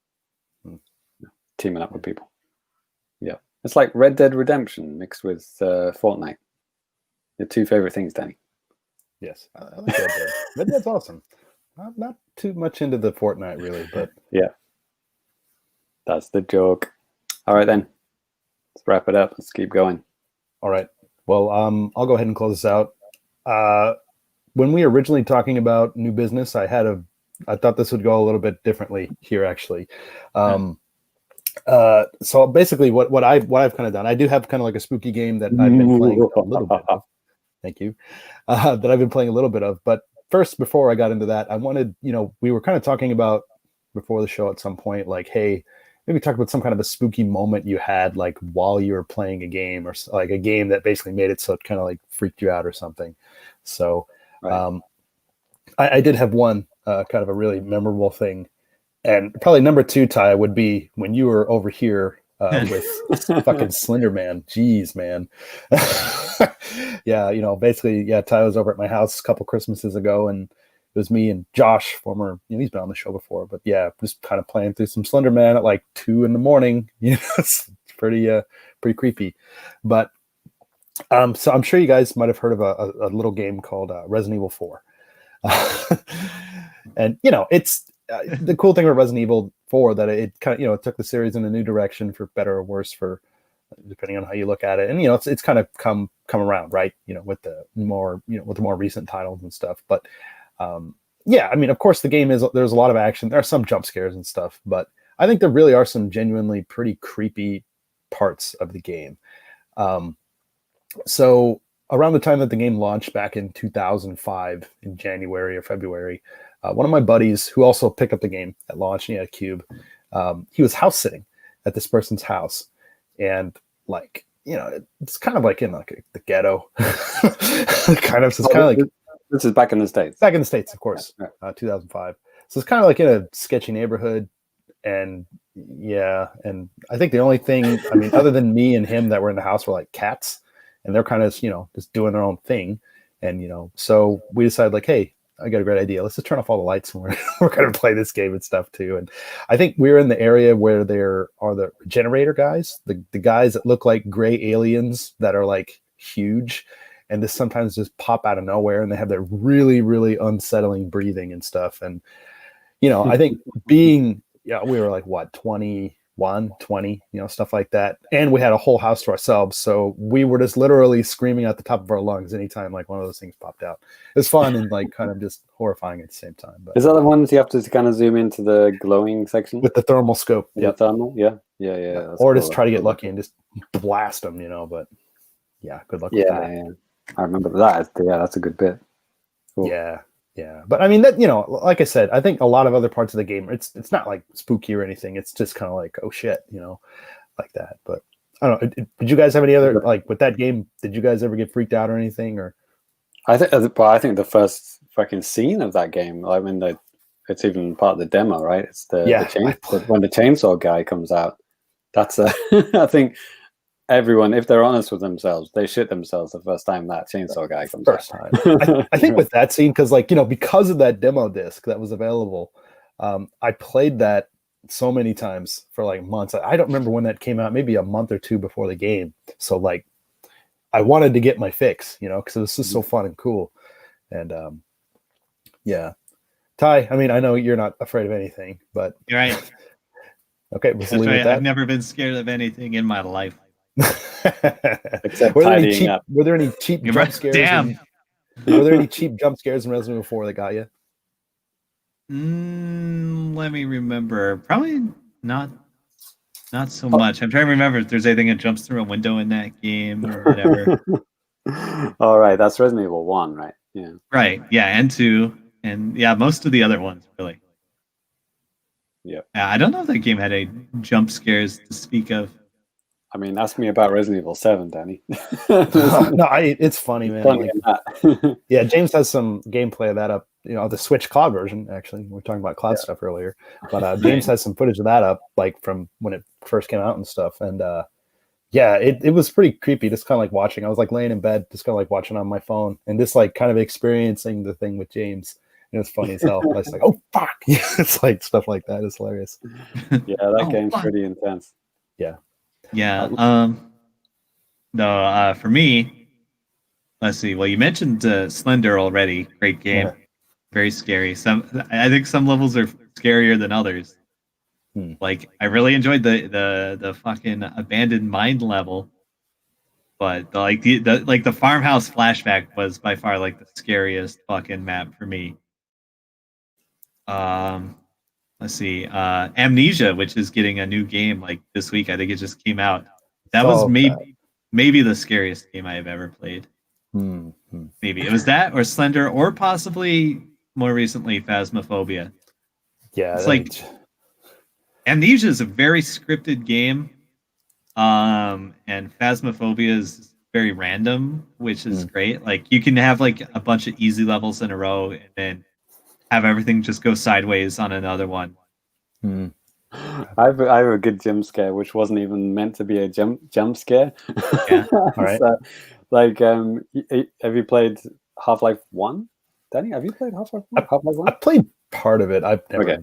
Teaming up with people. Yeah. It's like Red Dead Redemption mixed with Fortnite. Your two favorite things, Danny. Yes, I like Red Dead. Red Dead's awesome. I'm not too much into the Fortnite really, but yeah, that's the joke. All right then, let's wrap it up. Let's keep going. All right. Well, I'll go ahead and close this out. When we were originally talking about new business, I thought this would go a little bit differently here, actually. So basically, what I've kind of done, I do have kind of like a spooky game that I've been playing a little bit of. Thank you. That I've been playing a little bit of. But first, before I got into that, I wanted, we were kind of talking about before the show at some point, like, hey, maybe talk about some kind of a spooky moment you had, like while you were playing a game, or like a game that basically made it so it kind of like freaked you out or something. So right. I did have one kind of a really memorable thing. And probably number 2, Ty, would be when you were over here with fucking Slender Man. Jeez, man. Yeah, basically, Ty was over at my house a couple Christmases ago, and it was me and Josh, former, he's been on the show before, but yeah, just kind of playing through some Slender Man at like 2 a.m. It's pretty creepy. But so I'm sure you guys might have heard of a little game called Resident Evil 4. And it's the cool thing about Resident Evil 4 that it kind of it took the series in a new direction, for better or worse, for depending on how you look at it. And it's kind of come around, right, with the more recent titles and stuff. But yeah, I mean, of course the game there's a lot of action, there are some jump scares and stuff, but I think there really are some genuinely pretty creepy parts of the game. So around the time that the game launched back in 2005, in January or February, one of my buddies who also picked up the game at launch, and he had a cube, he was house sitting at this person's house, and like, you know, it's kind of like in like the ghetto, kind of. So it's kind of like, this is back in the States. Back in the States, of course, 2005. So it's kind of like in a sketchy neighborhood, and yeah, and I think the only thing, I mean, other than me and him that were in the house were like cats, and they're kind of, you know, just doing their own thing, and you know, so we decided like, hey, I got a great idea. Let's just turn off all the lights and we're going to play this game and stuff too. And I think we're in the area where there are the generator guys, the guys that look like gray aliens that are like huge, and this sometimes just pop out of nowhere, and they have their really, really unsettling breathing and stuff. And, you know, I think being, yeah, we were like, what, 21, 20, you know, stuff like that. And we had a whole house to ourselves. So we were just literally screaming at the top of our lungs anytime like one of those things popped out. It was fun and like kind of just horrifying at the same time. But is that the ones you have to kind of zoom into the glowing section? with the thermal scope. Yeah. Thermal? Yeah. Or just try to get lucky and just blast them, you know, but yeah, good luck with that. Yeah. I remember that. Yeah, that's a good bit. Cool. Yeah. But I mean, that, you know, like I said, I think a lot of other parts of the game, it's not like spooky or anything. It's just kind of like, oh shit, you know, like that. But I don't know. Did you guys have any other, like with that game, did you guys ever get freaked out or anything? Or I think the first fucking scene of that game, I mean, it's even part of the demo, right? It's when the chainsaw guy comes out. That's I think everyone, if they're honest with themselves, they shit themselves the first time that chainsaw guy comes out. First time. I think with that scene, because like, you know, because of that demo disc that was available, I played that so many times for like months. I don't remember when that came out, maybe a month or two before the game. So like, I wanted to get my fix, you know, because it was just so fun and cool. And yeah. Ty, I mean, I know you're not afraid of anything, but you're right. Okay, That's right. I've never been scared of anything in my life. Except were tidying up. Were there any cheap jump scares? Damn. Were there any cheap jump scares in Resident Evil 4 that got you? Let me remember. Probably not so much. I'm trying to remember if there's anything that jumps through a window in that game or whatever. All right, that's Resident Evil 1, right? Yeah. Right. Yeah, and 2, and yeah, most of the other ones really. Yeah. I don't know if that game had any jump scares to speak of. I mean, ask me about Resident Evil 7, Danny. No, it's funny, man. Funny yeah, James has some gameplay of that up. You know, the Switch cloud version. Actually, we were talking about cloud stuff earlier, but James has some footage of that up, like from when it first came out and stuff. And yeah, it was pretty creepy. Just kind of like watching. I was like laying in bed, just kind of like watching on my phone, and just like kind of experiencing the thing with James. It was funny as hell. I was like, oh fuck! It's like stuff like that. It's hilarious. Yeah, that game's pretty intense. Yeah. Yeah. No, for me, let's see. Well, you mentioned Slender already. Great game. Yeah. Very scary. I think some levels are scarier than others. Like, I really enjoyed the fucking abandoned mine level, but the farmhouse flashback was by far like the scariest fucking map for me. Let's see, Amnesia, which is getting a new game like this week. I think it just came out. That was maybe the scariest game I have ever played. Maybe it was that, or Slender, or possibly more recently Phasmophobia. Yeah, it's like Amnesia is a very scripted game, and Phasmophobia is very random, which is great. Like, you can have like a bunch of easy levels in a row, and then have everything just go sideways on another one. I have a good jump scare, which wasn't even meant to be a jump scare. Yeah. All right. So, like, have you played Half-Life 1? Danny, have you played Half-Life 1? Half-Life 1? I played part of it. I've never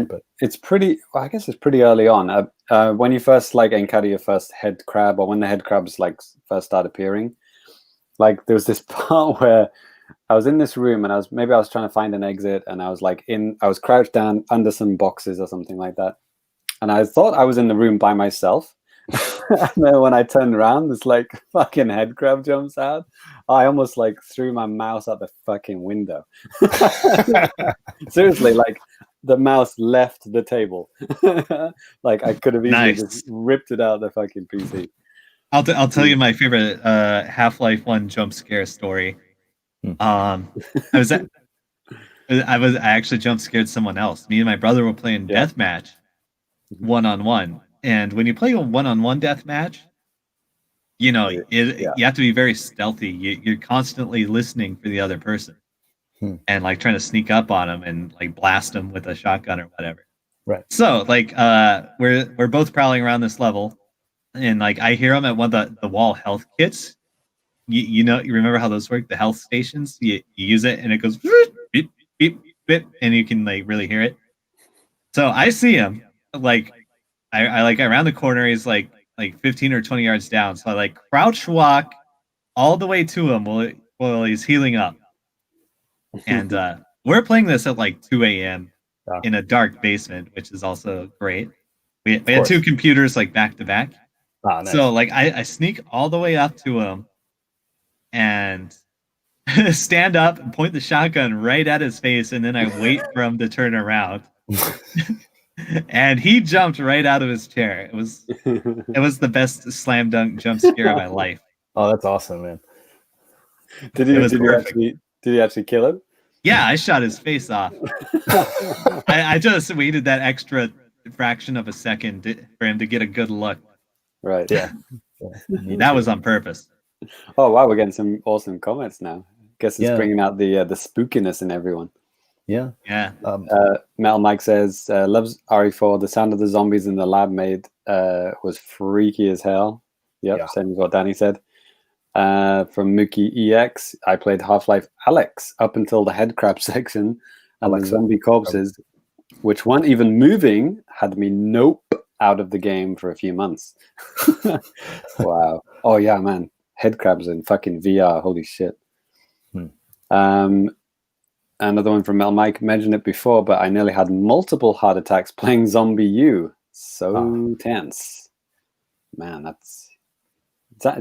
but it's pretty. Well, I guess it's pretty early on. When you first like encounter your first head crab, or when the head crabs like first start appearing, like there was this part where I was in this room and I was trying to find an exit, and I was crouched down under some boxes or something like that, and I thought I was in the room by myself. And then when I turned around, this like fucking head crab jumps out. I almost like threw my mouse out the fucking window. Seriously, like the mouse left the table. Like I could have easily just ripped it out of the fucking PC. I'll tell you my favorite Half-Life 1 jump scare story. I actually jump scared someone else. Me and my brother were playing deathmatch 1-on-1, and when you play a 1-on-1 deathmatch, you know you have to be very stealthy. You're constantly listening for the other person, and like trying to sneak up on them and like blast them with a shotgun or whatever. Right. So like we're both prowling around this level, and like I hear them at one of the wall health kits. You remember how those work? The health stations. You use it and it goes beep beep beep, and you can like really hear it. So I see him like I like around the corner. He's like 15 or 20 yards down. So I like crouch walk all the way to him while he's healing up. And we're playing this at like 2 a.m. in a dark basement, which is also great. We had two computers like back to back. Oh, nice. So like I sneak all the way up to him and stand up and point the shotgun right at his face, and then I wait for him to turn around. And he jumped right out of his chair. It was the best slam dunk jump scare of my life. Oh, that's awesome, man. Did you actually kill him? Yeah, I shot his face off. I just waited that extra fraction of a second for him to get a good look. Right. Yeah. That was on purpose. Oh wow, we're getting some awesome comments now. Guess it's bringing out the spookiness in everyone. Yeah. Yeah. Metal Mike says loves RE4. The sound of the zombies in the lab made was freaky as hell. Yep, same as what Danny said. From Mookie EX, I played Half-Life Alex up until the headcrab section and the zombie corpses, which weren't even moving, had me out of the game for a few months. Wow. Oh yeah, man. Headcrabs in fucking VR. Holy shit. Another one from Mel Mike, mentioned it before, but I nearly had multiple heart attacks playing Zombie U. So tense. Man, that's...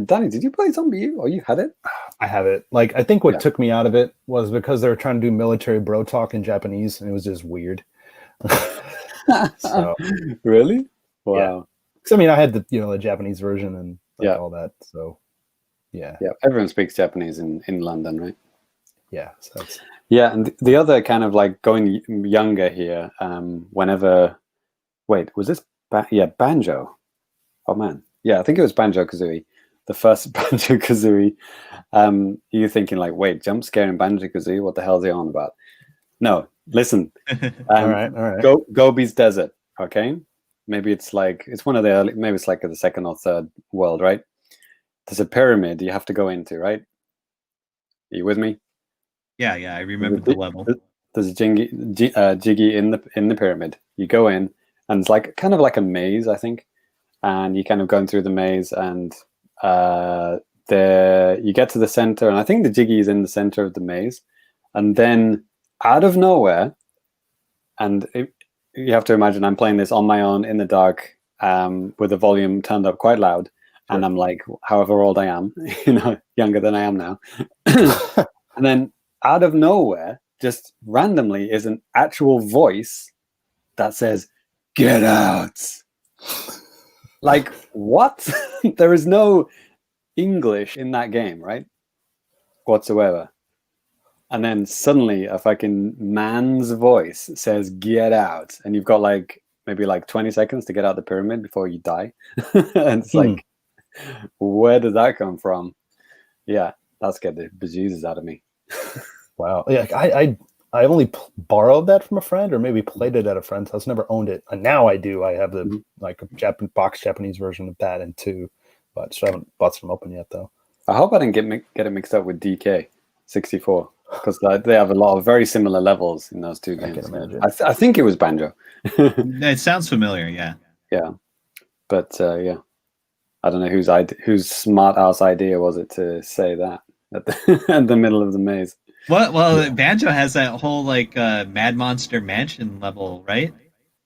Danny, did you play Zombie U? Or you had it? I have it. Like, I think what took me out of it was because they were trying to do military bro talk in Japanese, and it was just weird. So, really? Wow. Yeah. I mean, I had the Japanese version and all that. So, yeah. Everyone speaks Japanese in London, right? Yeah. So that's... Yeah, and the other kind of like going younger here. Whenever, wait, was this? Banjo. Oh man, yeah, I think it was Banjo-Kazooie. The first Banjo-Kazooie. You're thinking like, wait, jump scare in Banjo-Kazooie? What the hell is he on about? No, listen. All right. Gobi's Desert. Okay, maybe it's one of the early. Maybe it's like the second or third world, right? There's a pyramid you have to go into, right? Are you with me? Yeah, I remember the level. There's a Jiggy in the pyramid. You go in, and it's like kind of like a maze, I think. And you kind of going through the maze, and there you get to the center, and I think the Jiggy is in the center of the maze. And then out of nowhere, and you have to imagine I'm playing this on my own in the dark, with the volume turned up quite loud, and I'm like, however old I am, younger than I am now, and then. Out of nowhere, just randomly, is an actual voice that says, "Get out!" Like, what? There is no English in that game, right? Whatsoever. And then suddenly a fucking man's voice says, "Get out." And you've got maybe 20 seconds to get out the pyramid before you die. And it's like, where did that come from? Yeah, that scared the bejesus out of me. Wow. Yeah, I only borrowed that from a friend, or maybe played it at a friend's house. Never owned it, and now I do. I have the box Japanese version of that and 2, but I haven't bought some open yet though. I hope I didn't get it mixed up with DK64, because they have a lot of very similar levels in those two games. I can imagine. I think it was Banjo. It sounds familiar. Yeah. But I don't know whose smart ass idea was it to say that at the middle of the maze. Well, Banjo has that whole Mad Monster Mansion level, right?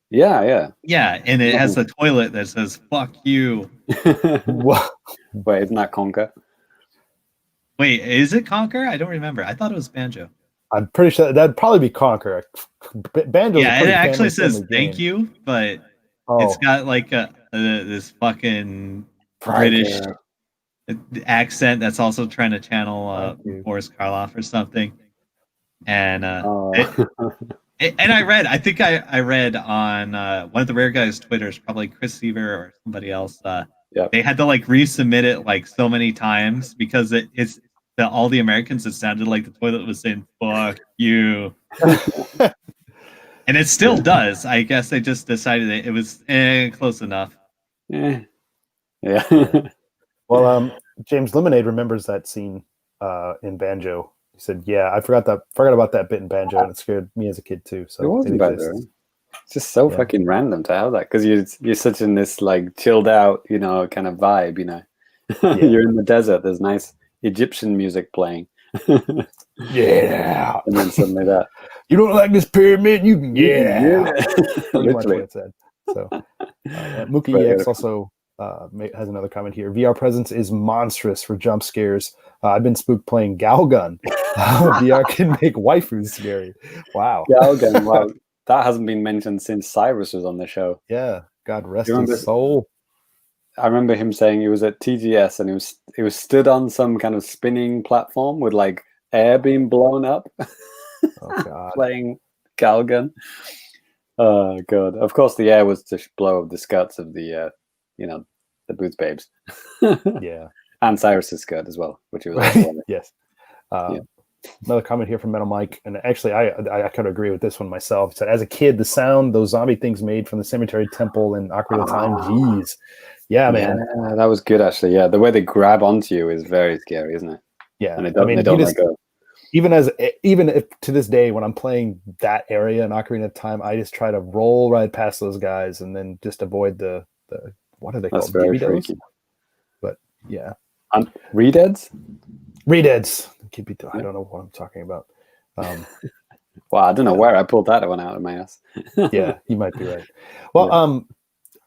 Yeah. Yeah, and it has the toilet that says "fuck you." Wait, isn't that Conker? Wait, is it Conker? I don't remember. I thought it was Banjo. I'm pretty sure that'd probably be Conker. Banjo. Yeah, it actually says "thank you," but it's got this fucking British the accent that's also trying to channel Thank you. Boris Karloff or something. And and I think I read on one of the Rare Guys' Twitters, probably Chris Seaver or somebody else. Yeah. They had to like resubmit it like so many times because it's all the Americans. It sounded like the toilet was saying "fuck you," and it still does. I guess they just decided it was close enough. Yeah. Well, James Lemonade remembers that scene in Banjo. He said, "Yeah, I forgot about that bit in Banjo, and it scared me as a kid too." So it wasn't bad though. It's just so fucking random to have that because you're such in this like chilled out, you know, kind of vibe. You know, you're in the desert. There's nice Egyptian music playing. Yeah, and then suddenly that. You don't like this pyramid? You can Literally. much what it said. So, Mookie EX also has another comment here. VR presence is monstrous for jump scares. I've been spooked playing Galgun. VR can make waifus scary. Wow. Galgun. Wow, that hasn't been mentioned since Cyrus was on the show. Yeah. God rest his soul. I remember him saying he was at TGS and he was stood on some kind of spinning platform with like air being blown up. Oh God. Playing Galgun. Oh God. Of course the air was to blow up the skirts of the the Boots babes. Yeah. And Cyrus's skirt as well, which he was also yes. Another comment here from Metal Mike, and actually I kind of agree with this one myself. It said, as a kid, the sound those zombie things made from the cemetery temple in Ocarina of Time, jeez. Yeah, man. Yeah, that was good actually. Yeah, the way they grab onto you is very scary, isn't it? Yeah. And they don't let go. Even if to this day when I'm playing that area in Ocarina of Time, I just try to roll right past those guys and then just avoid the what are they called? Very freaky. But yeah. Redeads? Redeads. I don't know what I'm talking about. Well, I don't know where I pulled that one out of my ass. Yeah, you might be right. Well,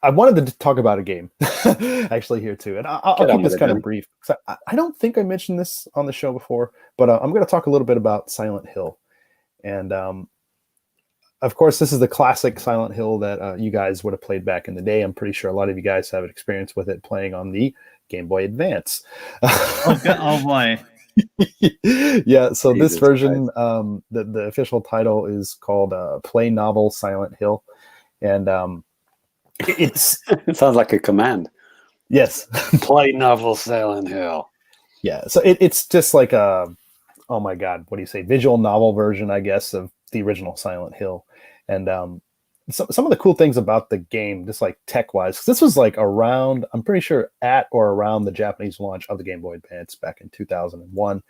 I wanted to talk about a game actually here too, and I'll keep this kind of brief. I don't think I mentioned this on the show before, but I'm going to talk a little bit about Silent Hill, and of course, this is the classic Silent Hill that you guys would have played back in the day. I'm pretty sure a lot of you guys have experience with it playing on the Game Boy Advance. Oh boy. Yeah, so this version, the official title is called Play Novel Silent Hill, and it sounds like a command. Yes. Play Novel Silent Hill. Yeah, so it's just like a, oh my God, what do you say, visual novel version, I guess, of the original Silent Hill. And some of the cool things about the game, just like tech-wise, because this was like around, I'm pretty sure at or around the Japanese launch of the Game Boy Advance back in 2001.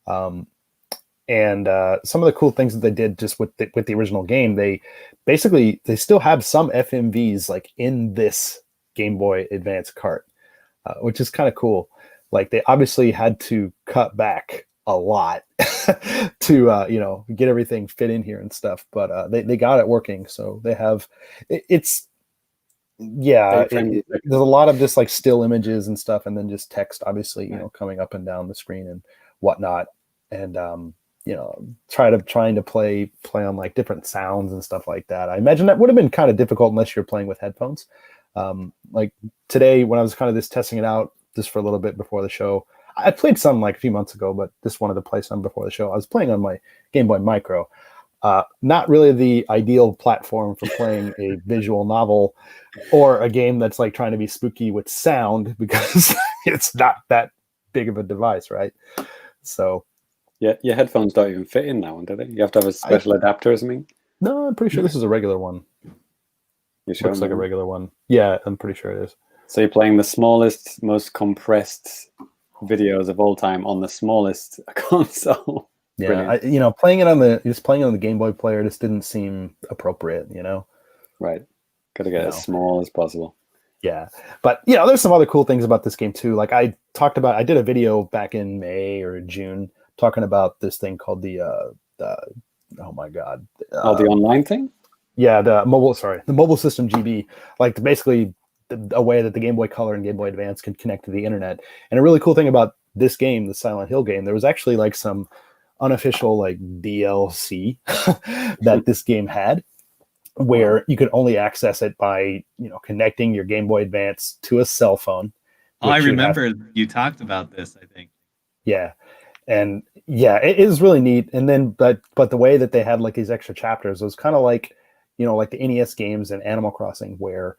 And some of the cool things that they did just with the original game, they still have some FMVs like in this Game Boy Advance cart, which is kind of cool. Like they obviously had to cut back a lot to get everything fit in here and stuff, but they got it working. So they have there's a lot of just like still images and stuff, and then just text, obviously, coming up and down the screen and whatnot, and trying to play on like different sounds and stuff like that. I imagine that would have been kind of difficult unless you're playing with headphones. Like today, when I was kind of just testing it out just for a little bit before the show, I played some like a few months ago, but just wanted to play some before the show. I was playing on my Game Boy Micro. Not really the ideal platform for playing a visual novel or a game that's like trying to be spooky with sound, because it's not that big of a device, right? So yeah, your headphones don't even fit in that one, do they? You have to have a special adapter or something? No, I'm pretty sure this is a regular one. You sure? Looks like a regular one. Yeah, I'm pretty sure it is. So you're playing the smallest, most compressed videos of all time on the smallest console. Yeah, playing it on the Game Boy player just didn't seem appropriate, Right. Got to get as small as possible. Yeah, but there's some other cool things about this game too. Like I did a video back in May or June talking about this thing called the oh my God, the online thing. Yeah, the mobile system GB, like basically a way that the Game Boy Color and Game Boy Advance can connect to the internet. And a really cool thing about this game, the Silent Hill game, there was actually like some unofficial like DLC that this game had, where you could only access it by connecting your Game Boy Advance to a cell phone, I remember you talked about this, I think. Yeah. And yeah, it is really neat. And then, but the way that they had like these extra chapters, it was kind of like, like the NES games and Animal Crossing, where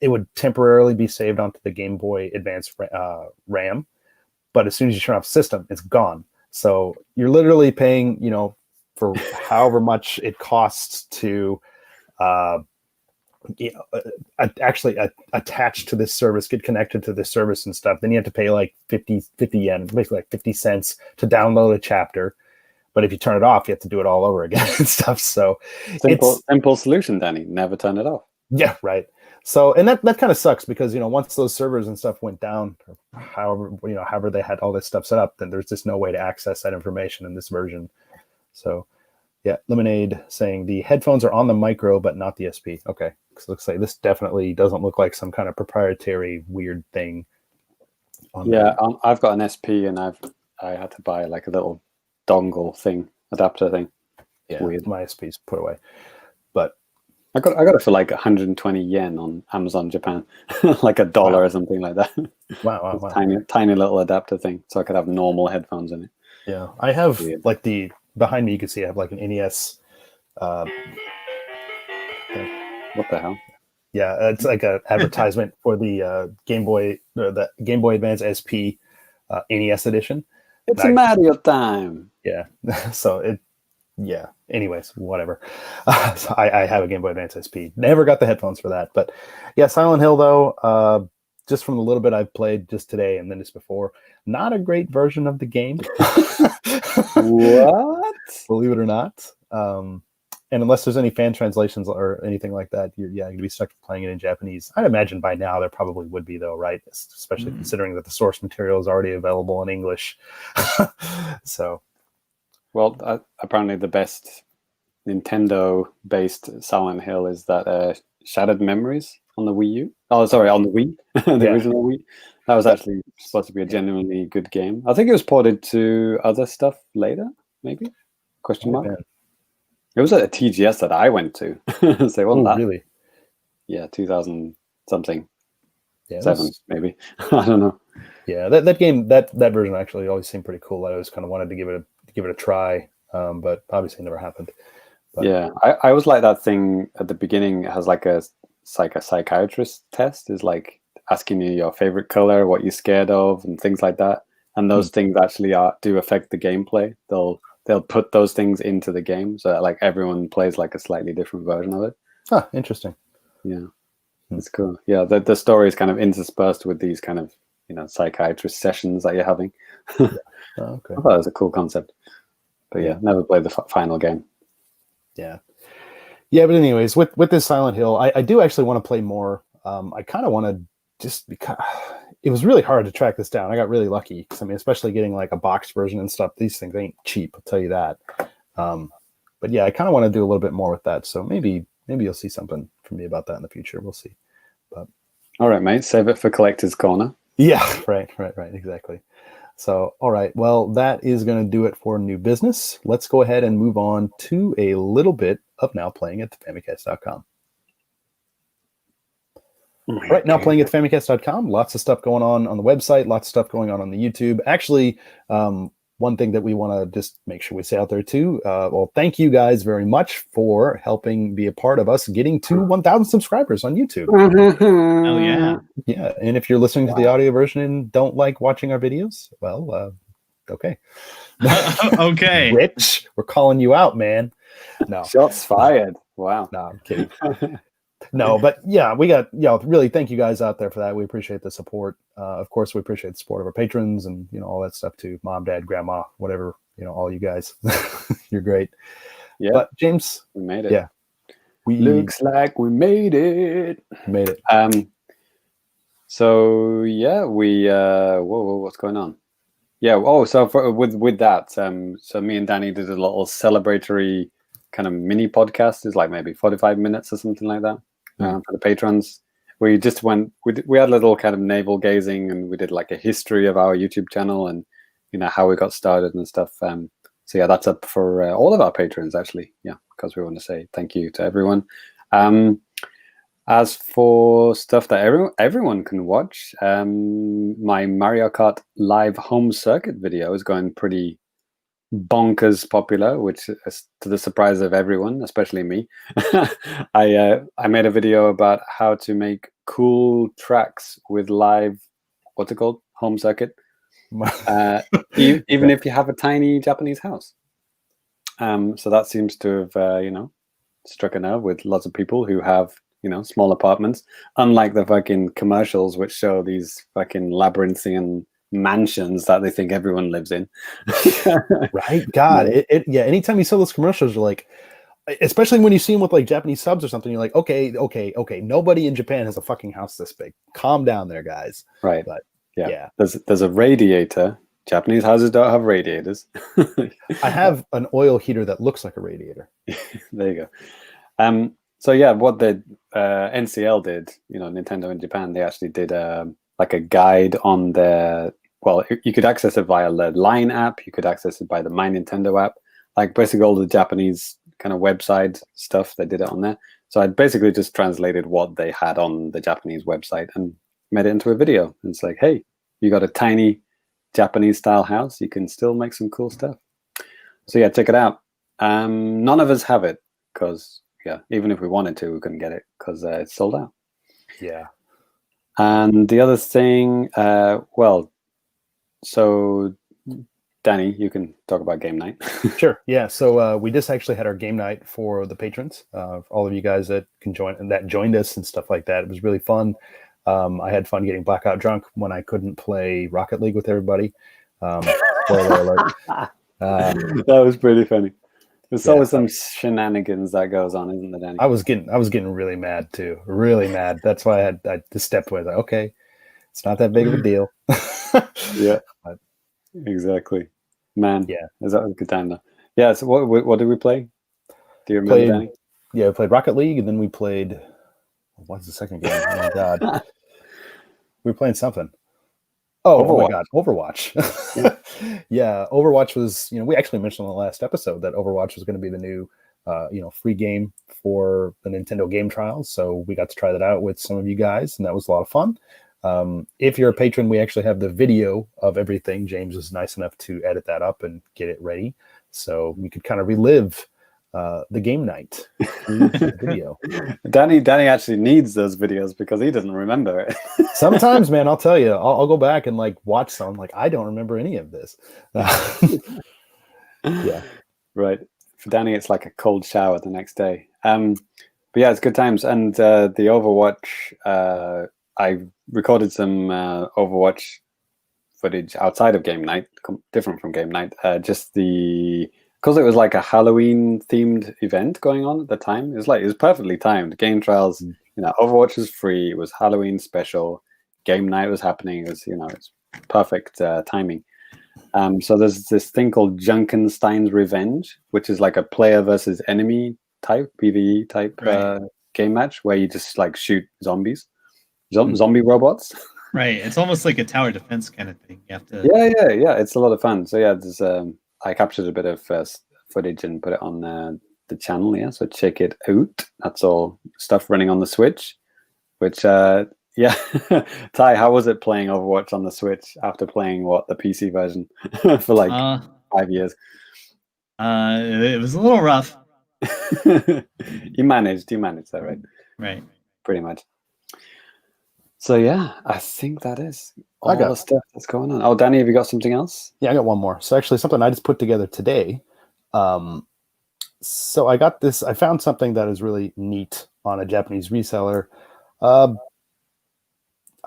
it would temporarily be saved onto the Game Boy Advance RAM. But as soon as you turn off the system, it's gone. So you're literally paying, for however much it costs to actually attach to this service, get connected to this service and stuff. Then you have to pay like 50 yen, basically like 50 cents to download a chapter. But if you turn it off, you have to do it all over again and stuff. So simple solution, Danny. Never turn it off. Yeah, right. So, and that kind of sucks because, once those servers and stuff went down, or however they had all this stuff set up, then there's just no way to access that information in this version. So, yeah, Lemonade saying the headphones are on the micro, but not the SP. Okay. So it looks like this definitely doesn't look like some kind of proprietary weird thing. I've got an SP and I had to buy like a little dongle thing, adapter thing. Yeah, weird. My SP's put away. But I got it for like 120 yen on Amazon Japan, like $1 or something like that. Wow. Tiny little adapter thing, so I could have normal headphones in it. Yeah, I have like behind me. You can see I have like an NES. What the hell? Yeah, it's like an advertisement for the Game Boy Advance SP NES edition. It's a Mario time. Yeah, so it. Yeah. Anyways, whatever. So I have a Game Boy Advance SP. Never got the headphones for that, but yeah, Silent Hill though. Just from the little bit I've played just today and then just before, not a great version of the game. What? Believe it or not. And unless there's any fan translations or anything like that, you're going to be stuck playing it in Japanese. I'd imagine by now there probably would be though, right? Especially considering that the source material is already available in English. So. Well, apparently the best Nintendo-based Silent Hill is that Shattered Memories on the Wii U. Oh, sorry, on the Wii, the original Wii. That was actually supposed to be a genuinely good game. I think it was ported to other stuff later, maybe? Question mark. It was at a TGS that I went to. So that really? Yeah, 2000 something. Yeah, 7 maybe. I don't know. Yeah, that game, that version actually always seemed pretty cool. I always kind of wanted to give it a try, but obviously it never happened. But, yeah, I always like that thing at the beginning. It has like a psychiatrist test, is like asking you your favorite color, what you're scared of, and things like that. And those things actually do affect the gameplay. They'll put those things into the game so that like everyone plays like a slightly different version of it. Huh, interesting. Yeah, it's cool. Yeah, the story is kind of interspersed with these kind of psychiatrist sessions that you're having. Okay. I thought it was a cool concept. But yeah, never played the final game. Yeah. But anyways, with this Silent Hill, I do actually want to play more. I kind of want to just because it was really hard to track this down. I got really lucky because especially getting like a boxed version and stuff. These things ain't cheap, I'll tell you that. But yeah, I kind of want to do a little bit more with that. So maybe you'll see something from me about that in the future. We'll see. But all right, mate, save it for Collector's Corner. Yeah, right, exactly. So, all right, well, that is going to do it for new business. Let's go ahead and move on to a little bit of Now Playing at Famicast.com. Right, Now Playing at Famicast.com. Lots of stuff going on the website, lots of stuff going on the YouTube. Actually, one thing that we want to just make sure we say out there too, well, thank you guys very much for helping be a part of us getting to 1,000 subscribers on YouTube. Oh, yeah. Yeah, and if you're listening to the audio version and don't like watching our videos, well, okay. Okay. Rich, we're calling you out, man. No. Shots fired. Wow. No, I'm kidding. No, but yeah, we got, really thank you guys out there for that. We appreciate the support. Of course, we appreciate the support of our patrons and, all that stuff too. Mom, dad, grandma, whatever, all you guys. You're great. Yeah. But James, we made it. Yeah. Looks like we made it. Made it. So yeah, we whoa, what's going on? Yeah. Oh, so with that, so me and Danny did a little celebratory kind of mini podcast. It's like maybe 45 minutes or something like that for the patrons. We just we had a little kind of navel gazing, and we did like a history of our YouTube channel and how we got started and stuff. So yeah, that's up for all of our patrons actually. Yeah, because we want to say thank you to everyone. As for stuff that everyone can watch, my Mario Kart live home circuit video is going pretty bonkers popular, which is to the surprise of everyone, especially me. I made a video about how to make cool tracks with live, what's it called, home circuit, even if you have a tiny Japanese house. So that seems to have struck a nerve with lots of people who have small apartments, unlike the fucking commercials which show these fucking labyrinthian mansions that they think everyone lives in. Right? God, yeah. Anytime you saw those commercials, you're like, especially when you see them with like Japanese subs or something, you're like, okay. Nobody in Japan has a fucking house this big. Calm down there, guys. Right. But yeah. There's a radiator. Japanese houses don't have radiators. I have an oil heater that looks like a radiator. There you go. So yeah, what the NCL did, Nintendo in Japan, they actually did like a guide on their. Well, you could access it via the Line app. You could access it by the My Nintendo app. Like basically all the Japanese kind of website stuff, they did it on there. So I basically just translated what they had on the Japanese website and made it into a video. And it's like, hey, you got a tiny Japanese style house, you can still make some cool stuff. So yeah, check it out. None of us have it because even if we wanted to, we couldn't get it because it's sold out. Yeah. And the other thing, so Danny, you can talk about game night. Sure. Yeah. So we just actually had our game night for the patrons, all of you guys that can join and that joined us and stuff like that. It was really fun. I had fun getting blackout drunk when I couldn't play Rocket League with everybody. Spoiler alert. That was pretty funny. There's always some shenanigans that goes on, isn't there, Danny? I was getting really mad too. Really mad. That's why I just stepped away. Like, okay, it's not that big of a deal. Yeah. But, exactly. Man. Yeah. That was a good time though. Yeah. So what did we play? Do you remember, Danny? Yeah, we played Rocket League and then we played. What's the second game? Oh my god. We were playing something. Oh my god, Overwatch. Yeah, Overwatch was, we actually mentioned in the last episode that Overwatch was going to be the new, free game for the Nintendo Game Trials. So we got to try that out with some of you guys, and that was a lot of fun. If you're a patron, we actually have the video of everything. James was nice enough to edit that up and get it ready. So we could kind of relive the game night video. Danny actually needs those videos because he doesn't remember it. Sometimes, man, I'll tell you, I'll go back and like watch some. Like, I don't remember any of this. Yeah, right. For Danny, it's like a cold shower the next day. But yeah, it's good times. And the Overwatch, I recorded some Overwatch footage outside of game night, different from game night. Because it was like a Halloween themed event going on at the time. It was perfectly timed. Game Trials, Overwatch was free. It was Halloween special. Game night was happening. It was, it's perfect timing. So there's this thing called Junkenstein's Revenge, which is like a player versus enemy type, PvE type game match where you just like shoot zombies, zombie robots. Right. It's almost like a tower defense kind of thing. You have to. Yeah. It's a lot of fun. So yeah, there's I captured a bit of footage and put it on the channel. Yeah, so check it out. That's all stuff running on the Switch. Which yeah, Ty, how was it playing Overwatch on the Switch after playing the PC version for like 5 years? It was a little rough. You managed that, right? Right. Pretty much. So yeah, I think that is all the stuff that's going on. Oh, Danny, have you got something else? Yeah, I got one more. So actually something I just put together today. So I got this. I found something that is really neat on a Japanese reseller. Man,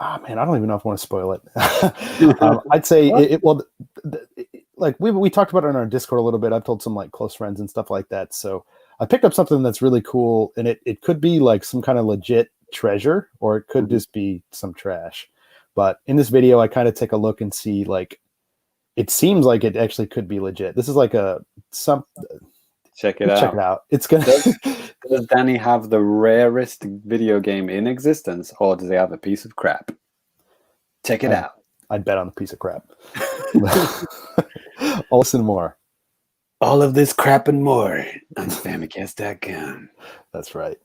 I don't even know if I want to spoil it. I'd say like we talked about it on our Discord a little bit. I've told some like close friends and stuff like that. So I picked up something that's really cool, and it could be like some kind of legit treasure, or it could just be some trash. But in this video, I kind of take a look and see, like, it seems like it actually could be legit. This is like check it out. It's gonna. Does Danny have the rarest video game in existence, or does he have a piece of crap? Check it out. I'd bet on the piece of crap. All this and more. All of this crap and more on Famicast.com. That's right.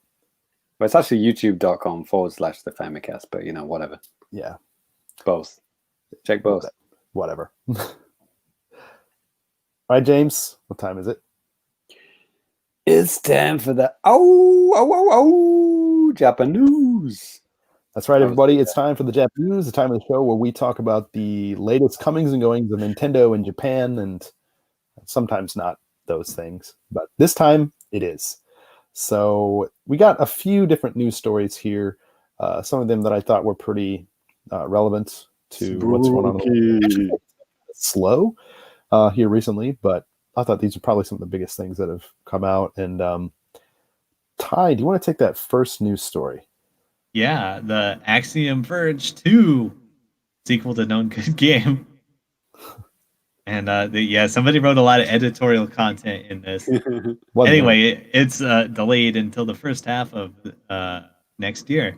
Well, it's actually youtube.com/the Famicast, but whatever. Yeah. Both. Check both. Whatever. All right, James, what time is it? It's time for the JAPANews. That's right, everybody. It's time for the JAPANews, the time of the show where we talk about the latest comings and goings of Nintendo in Japan, and sometimes not those things, but this time it is. So we got a few different news stories here. Some of them that I thought were pretty relevant to what's going on. Actually, slow here recently, but I thought these are probably some of the biggest things that have come out. And Ty, do you want to take that first news story? Yeah, the Axiom Verge 2 sequel to Known Good Game. And somebody wrote a lot of editorial content in this. Anyway, it's delayed until the first half of next year.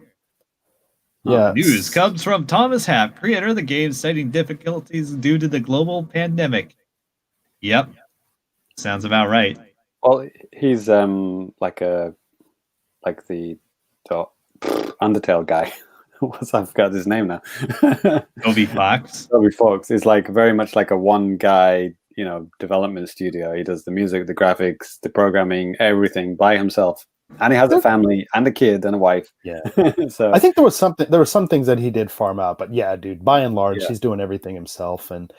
Yeah. News comes from Thomas Happ, creator of the game, citing difficulties due to the global pandemic. Yep, sounds about right. Well, he's like the Undertale guy. I forgot his name now. Toby Fox. Toby Fox is like very much like a one guy, development studio. He does the music, the graphics, the programming, everything by himself. And he has a family and a kid and a wife. Yeah. So I think there were some things that he did farm out, but yeah, dude, by and large, he's doing everything himself. And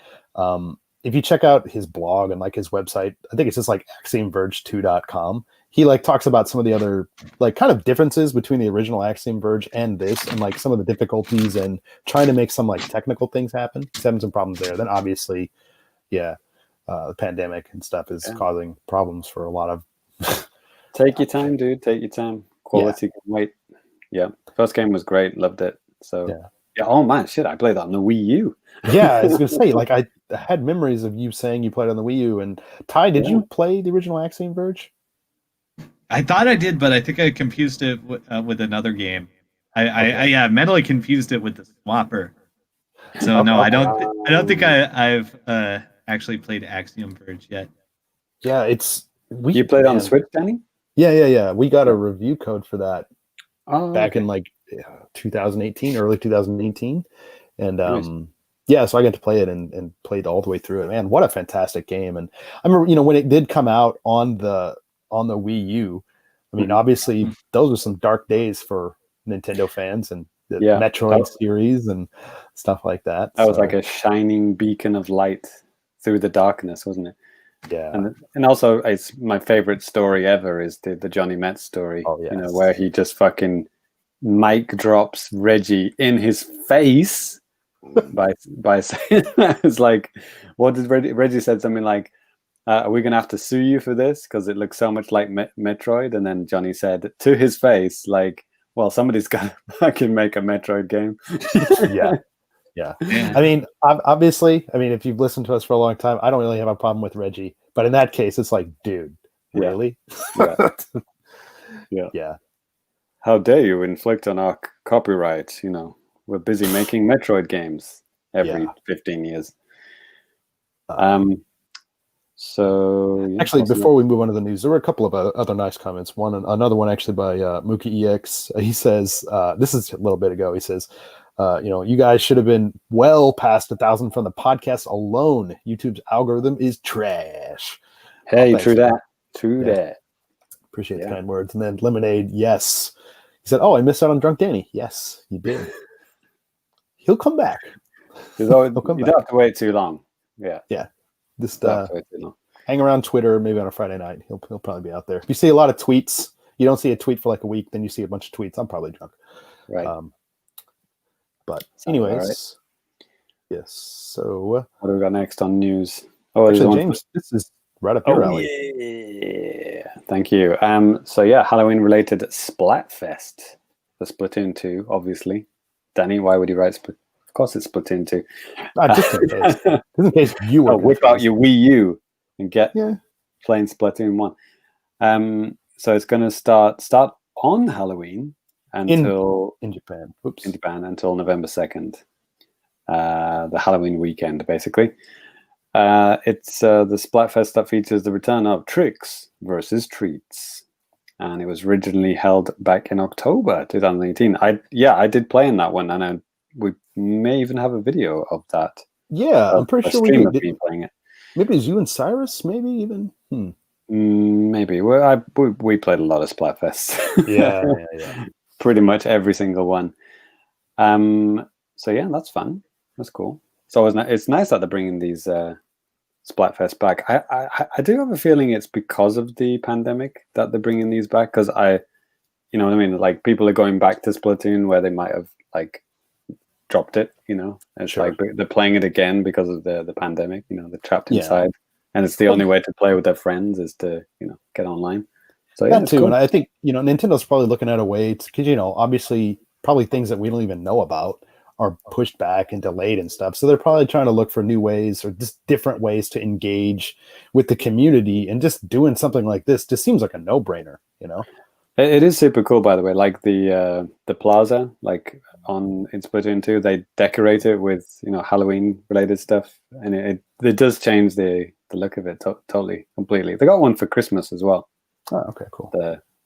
if you check out his blog and like his website, I think it's just like axiomverge2.com. He like talks about some of the other like kind of differences between the original Axiom Verge and this, and like some of the difficulties and trying to make some like technical things happen. He's having some problems there. Then obviously, the pandemic and stuff is causing problems for a lot of. Take your time, dude. Take your time. Quality can wait. Yeah, first game was great. Loved it. So yeah. Oh man, shit! I played that on the Wii U. Yeah, I was gonna say, like, I had memories of you saying you played on the Wii U. And Ty, did you play the original Axiom Verge? I thought I did, but I think I confused it with another game. I mentally confused it with the Swapper. So no, I don't think I've actually played Axiom Verge yet. Yeah, you played on Switch, Danny? Yeah. We got a review code for that back in like 2018, early 2018, and nice. So I got to play it and played all the way through it. Man, what a fantastic game! And I remember, when it did come out on the Wii U, I mean, obviously those were some dark days for Nintendo fans and the Metroid series and stuff like that. That was like a shining beacon of light through the darkness, wasn't it? Yeah, and also it's my favorite story ever is the Johnny Metz story. Oh, yes. Where he just fucking mic drops Reggie in his face by saying it's like, what did Reggie said something like, are we gonna have to sue you for this because it looks so much like Metroid? And then Johnny said to his face, like, well, somebody's got to fucking make a Metroid game. Yeah. I mean, obviously, if you've listened to us for a long time, I don't really have a problem with Reggie. But in that case, it's like, dude, really? Yeah. How dare you inflict on our copyright? We're busy making Metroid games every 15 years. Actually, before we move on to the news, there were a couple of other nice comments. Another one actually by Mookie EX. He says, this is a little bit ago. He says, you guys should have been well past 1,000 from the podcast alone. YouTube's algorithm is trash. Hey, true that. Appreciate the kind words. And then Lemonade, yes. He said, I missed out on Drunk Danny. Yes, you did. He'll come back. You don't have to wait too long. Yeah. Just hang around Twitter, maybe on a Friday night. He'll probably be out there. If you see a lot of tweets, you don't see a tweet for like a week, then you see a bunch of tweets. I'm probably drunk. Right. But anyways, yes. So what do we got next on news? Actually, James, this is right up your alley. Yeah. Thank you. Halloween related Splatfest for Splatoon 2, obviously. Danny, why would you write Of course it's Splatoon 2. Just in case. Just in case you were whip out your Wii U and get playing Splatoon 1. So it's going to start on Halloween until in Japan. In Japan until November 2nd. The Halloween weekend, basically. It's the Splatfest that features the return of Tricks versus Treats. and it was originally held back in October 2018. I did play in that one, and we may even have a video of that. Yeah, I'm pretty sure we stream did. of me playing it. Maybe it's you and Cyrus, maybe even. Maybe. Well, we played a lot of Splatfest. Yeah. Pretty much every single one. So yeah, that's fun. That's cool. It's nice that they're bringing these Splatfest back. I do have a feeling it's because of the pandemic that they're bringing these back, because you know what I mean? Like, people are going back to Splatoon where they might have like dropped it, you know. It's Sure. like they're playing it again because of the pandemic, you know, they're trapped inside. And it's the only way to play with their friends is to, you know, get online. So yeah, that too. cool. And I think, you know, Nintendo's probably looking at a way to, because, you know, obviously probably things that we don't even know about are pushed back and delayed and stuff. So they're probably trying to look for new ways or just different ways to engage with the community, and just doing something like this just seems like a no-brainer, you know? It is super cool, by the way. Like the plaza, like in Splatoon 2, they decorate it with, you know, Halloween related stuff, and it does change the look of it totally, completely. They got one for Christmas as well. Oh, okay, cool.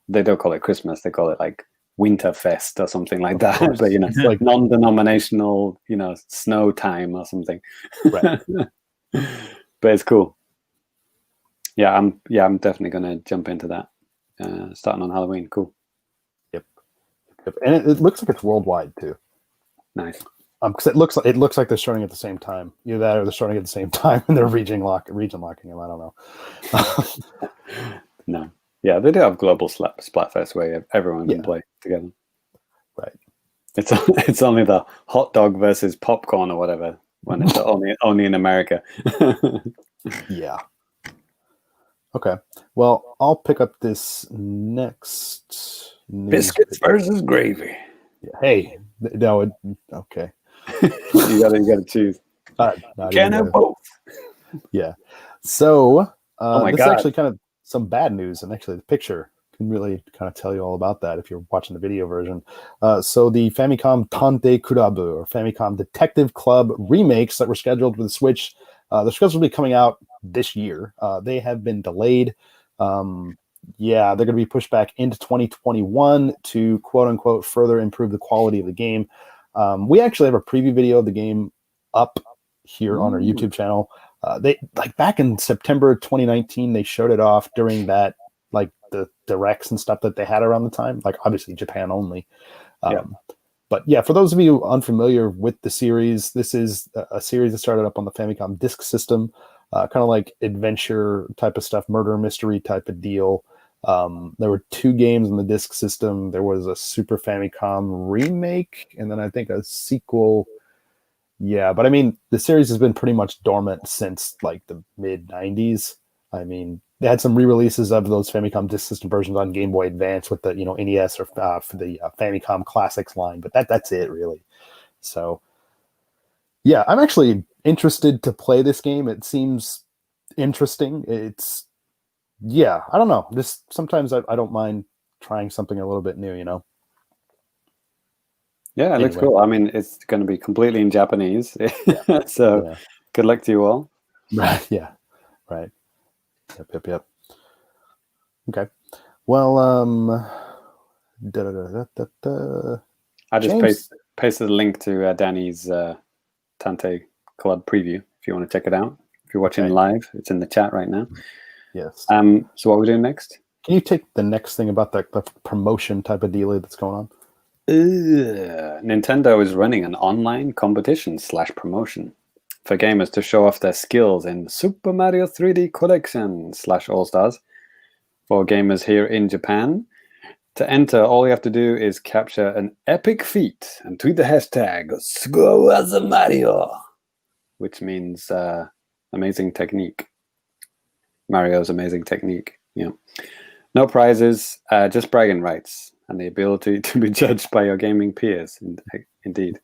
They don't call it Christmas; they call it like Winterfest or something like that. course. But, you know, It's like non-denominational, you know, snow time or something. Right. But it's cool. Yeah, I'm definitely gonna jump into that. Starting on Halloween, cool. Yep. And it looks like it's worldwide too. Nice. Because it looks like they're starting at the same time. Either that, or they're starting at the same time, and they're region locking them. I don't know. No. Yeah, they do have global Splatfest where everyone can play together. Right. It's only the hot dog versus popcorn or whatever when it's only in America. Yeah. Okay. Well, I'll pick up this next Biscuits versus gravy. Yeah. Hey, no. Okay. you gotta choose. Can't have both. Yeah. So oh my this God. is actually kind of some bad news, and actually the picture can really kind of tell you all about that if you're watching the video version. So the Famicom Tante Kurabu, or Famicom Detective Club remakes that were scheduled for the Switch, they're supposed to be coming out this year. They have been delayed. They're going to be pushed back into 2021 to quote unquote further improve the quality of the game. We actually have a preview video of the game up here on our YouTube channel. They like back in September 2019, they showed it off during that, like the directs and stuff that they had around the time, like obviously Japan only. But yeah, for those of you unfamiliar with the series, this is a series that started up on the Famicom disk system, kind of like adventure type of stuff, murder mystery type of deal. There were 2 games on the disk system. There was a Super Famicom remake, and then I think a sequel. Yeah, but I mean, the series has been pretty much dormant since like the mid 90s. I mean, they had some re-releases of those Famicom disk system versions on Game Boy Advance with the, you know, NES or for the Famicom Classics line, but that's it really. So yeah, I'm actually interested to play this game. It seems interesting. I don't know. Sometimes I don't mind trying something a little bit new, you know? Yeah, it looks cool. I mean, it's going to be completely in Japanese. So good luck to you all. Right. Yeah. Right. Yep. Okay. Well, I just pasted a link to Danny's Tante Club preview if you want to check it out. If you're watching live, it's in the chat right now. Yes. So what are we doing next? Can you take the next thing about the promotion type of deal that's going on? Nintendo is running an online competition /promotion for gamers to show off their skills in Super Mario 3D Collection /All-Stars for gamers here in Japan. To enter, all you have to do is capture an epic feat and tweet the hashtag #SugoWazaMario, which means amazing technique. Mario's amazing technique. Yeah. No prizes, just bragging rights and the ability to be judged by your gaming peers. Indeed.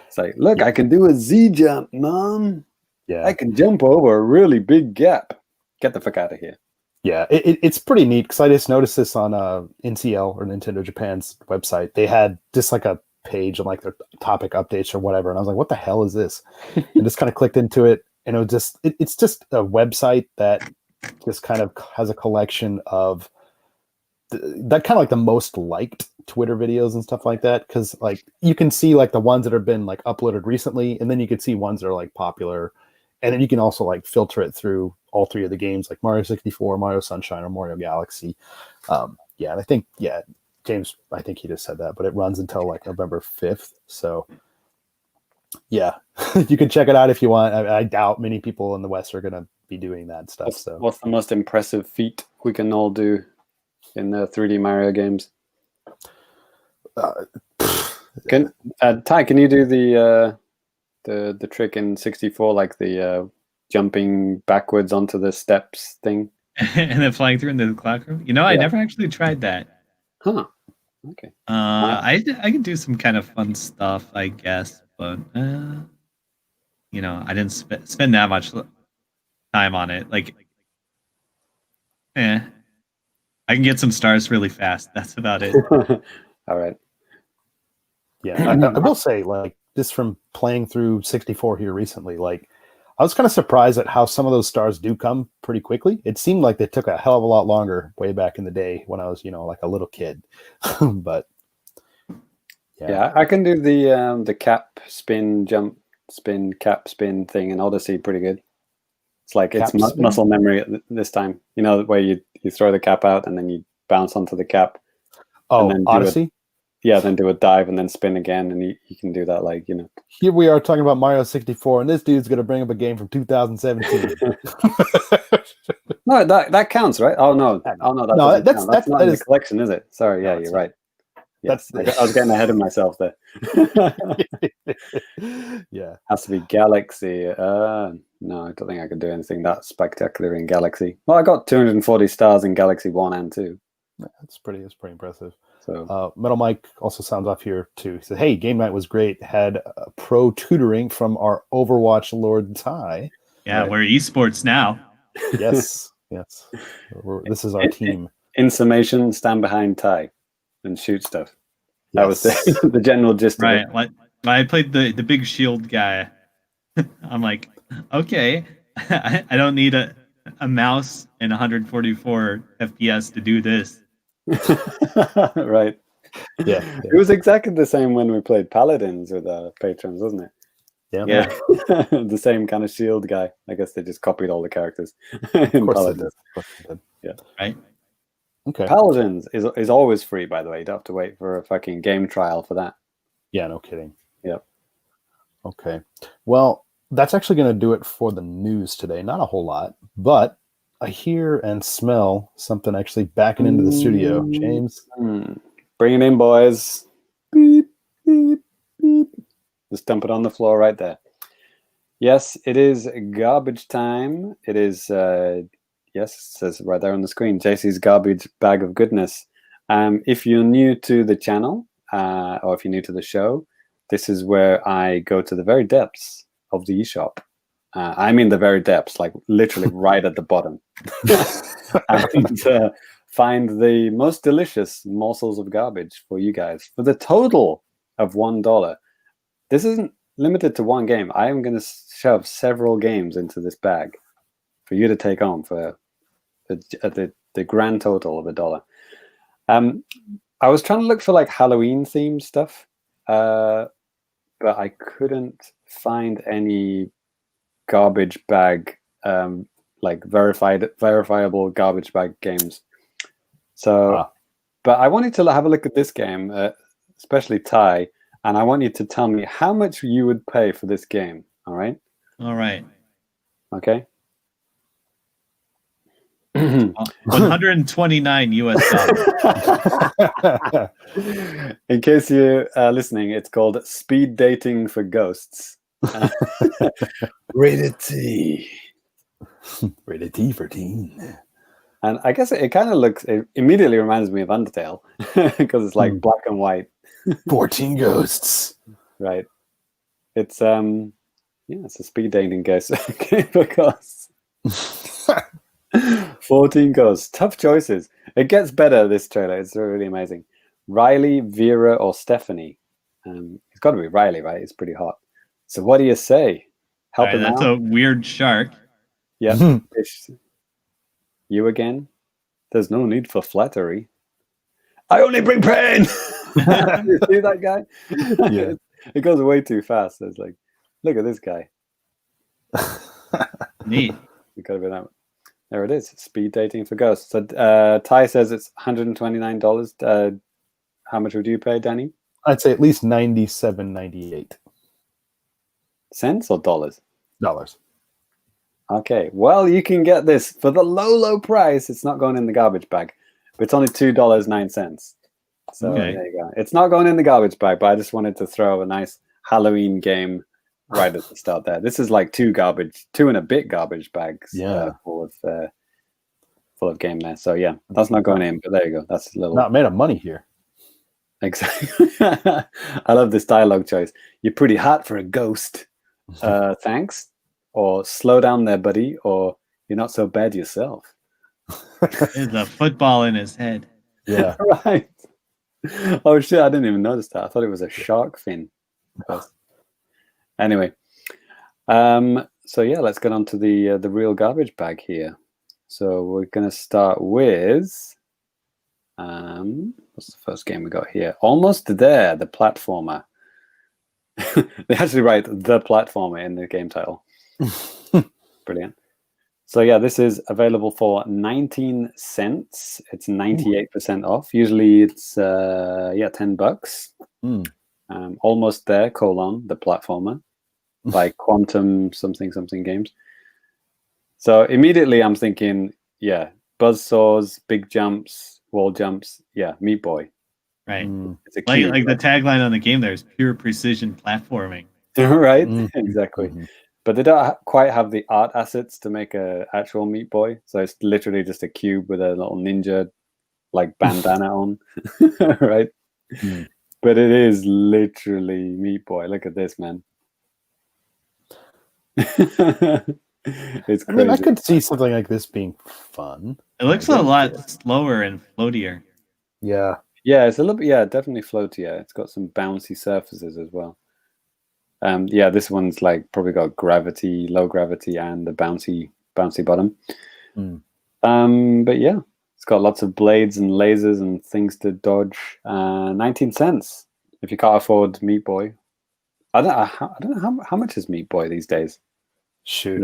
It's like, look, I can do a Z jump, Mom. Yeah. I can jump over a really big gap. Get the fuck out of here. Yeah, it's pretty neat because I just noticed this on NCL or Nintendo Japan's website. They had just like a page and like their topic updates or whatever, and I was like, "What the hell is this?" And just kind of clicked into it, and it was just it's just a website that just kind of has a collection of that kind of like the most liked Twitter videos and stuff like that, because like you can see like the ones that have been like uploaded recently, and then you can see ones that are like popular, and then you can also like filter it through all three of the games, like Mario 64, Mario Sunshine, or Mario Galaxy. Yeah, and I think James, I think he just said that, but it runs until like November 5th. So yeah, you can check it out if you want. I doubt many people in the West are gonna be doing that stuff. What's the most impressive feat we can all do in the 3D Mario games? Ty, can you do the trick in 64, like the jumping backwards onto the steps thing? And then flying through into the clock room? I never actually tried that. Huh. Okay. I can do some kind of fun stuff, I guess, but I didn't spend that much time on it. Like, I can get some stars really fast. That's about it. All right. Yeah, I will say, like, just from playing through 64 here recently, like, I was kind of surprised at how some of those stars do come pretty quickly. It seemed like they took a hell of a lot longer way back in the day when I was, like a little kid. But yeah, I can do the cap spin, jump spin, cap spin thing in Odyssey pretty good. It's like it's muscle memory this time. Where you throw the cap out and then you bounce onto the cap. Oh, and then Odyssey? Then do a dive and then spin again, and you can do that like, Here we are talking about Mario 64, and this dude's going to bring up a game from 2017. No, that counts, right? Oh no, that's not in the collection, is it? Sorry, yeah, you're right. Yes, I was getting ahead of myself there. Yeah, has to be Galaxy. No, I don't think I could do anything that spectacular in Galaxy. Well, I got 240 stars in Galaxy 1 and 2. That's pretty impressive. So Metal Mike also sounds off here too. He said, "Hey, game night was great. Had pro tutoring from our Overwatch Lord Ty." Yeah, we're esports now. Yes. This is our team. In summation, stand behind Ty and shoot stuff. That was the general gist. Right. Of it. When I played the big shield guy, I'm like, okay, I don't need a mouse and 144 FPS to do this. Right. Yeah. It was exactly the same when we played Paladins with our patrons, wasn't it? Yeah. The same kind of shield guy. I guess they just copied all the characters in Paladins. Of course they did. Yeah. Right. Okay. Paladins is always free, by the way. You don't have to wait for a fucking game trial for that. Yeah, no kidding. Yep. Okay. Well, that's actually going to do it for the news today. Not a whole lot, but I hear and smell something actually backing into the studio. James? Bring it in, boys. Beep, beep, beep. Just dump it on the floor right there. Yes, it is garbage time. It is, yes, it says right there on the screen, JC's garbage bag of goodness. If you're new to the channel, or if you're new to the show, this is where I go to the very depths of the eShop. I mean the very depths, like literally right at the bottom. And find the most delicious morsels of garbage for you guys for the total of $1. This isn't limited to one game. I am going to shove several games into this bag for you to take on for the grand total of $1. I was trying to look for like Halloween themed stuff, but I couldn't find any garbage bag, like verifiable garbage bag games. So, but I wanted to have a look at this game, especially Ty, and I want you to tell me how much you would pay for this game. All right. All right. Okay. 129 US dollars. In case you're listening, it's called Speed Dating for Ghosts. Rated T. Rated T for teen. And I guess it kind of looks, it immediately reminds me of Undertale because it's like black and white. 14 ghosts. Right. It's it's a speed dating ghost game for ghosts. 14 ghosts. Tough choices. It gets better, this trailer. It's really amazing. Riley, Vera, or Stephanie. It's got to be Riley, right? It's pretty hot. So what do you say? Help him that's out? a weird shark. Yeah. You again? There's no need for flattery. I only bring pain. You see that guy? Yeah. It goes way too fast. It's like, look at this guy. Neat. It could have been that. There it is. Speed dating for ghosts. So Ty says it's $129. How much would you pay, Danny? I'd say at least $97.98. Cents or dollars? Dollars. Okay. Well, you can get this for the low price. It's not going in the garbage bag. But it's only $2.09. So Okay. there you go. It's not going in the garbage bag, but I just wanted to throw a nice Halloween game right at the start there. This is like two and a bit garbage bags full of game there. So yeah, that's not going in, but there you go. That's a little Not made of money here. Exactly. I love this dialogue choice. You're pretty hot for a ghost. Thanks. Or slow down there, buddy. Or you're not so bad yourself. There's a football in his head. Yeah. Right. Oh shit! I didn't even notice that. I thought it was a shark fin. Anyway, so yeah, let's get on to the real garbage bag here. So we're gonna start with what's the first game we got here? Almost There, the platformer. They actually write the platformer in the game title. Brilliant. So yeah, this is available for 19 cents. It's 98% off. Usually it's $10. Almost There, the platformer by Quantum something games. So immediately I'm thinking, yeah, buzzsaws, big jumps, wall jumps. Yeah, Meat Boy. Right. It's a cube, like the tagline on the game there is pure precision platforming. right? Exactly. But they don't quite have the art assets to make a actual Meat Boy. So it's literally just a cube with a little ninja like bandana on. Right? But it is literally Meat Boy. Look at this, man. It's crazy. I mean, I could see something like this being fun. It looks a lot slower and floatier. Yeah. Yeah, it's a little bit, definitely floatier. It's got some bouncy surfaces as well. Yeah, this one's like probably got gravity, low gravity, and the bouncy bottom. But yeah, it's got lots of blades and lasers and things to dodge. 19 cents if you can't afford Meat Boy. I don't know how much is Meat Boy these days. Shoot,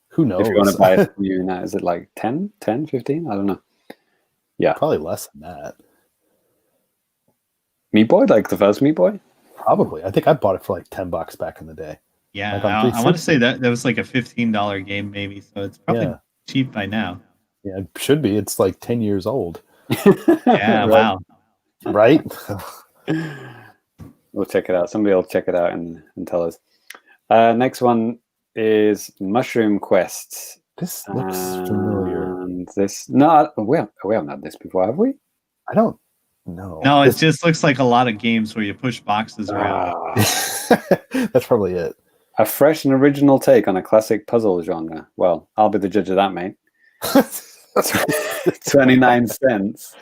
who knows? If you want to buy it new now, is it like 10, 15? I don't know. Yeah, probably less than that. Meat Boy, like the first Meat Boy. Probably. I think I bought it for like $10 back in the day. Yeah, like I want to say that was like a $15 game maybe, so it's probably cheap by now. Yeah, it should be. It's like 10 years old. Yeah, wow. Right? We'll check it out. Somebody will check it out and tell us. Next one is Mushroom Quest. This looks familiar. And we haven't had this before, have we? I don't know. No, it just looks like a lot of games where you push boxes around. That's probably it. A fresh and original take on a classic puzzle genre. Well, I'll be the judge of that, mate. 29 cents.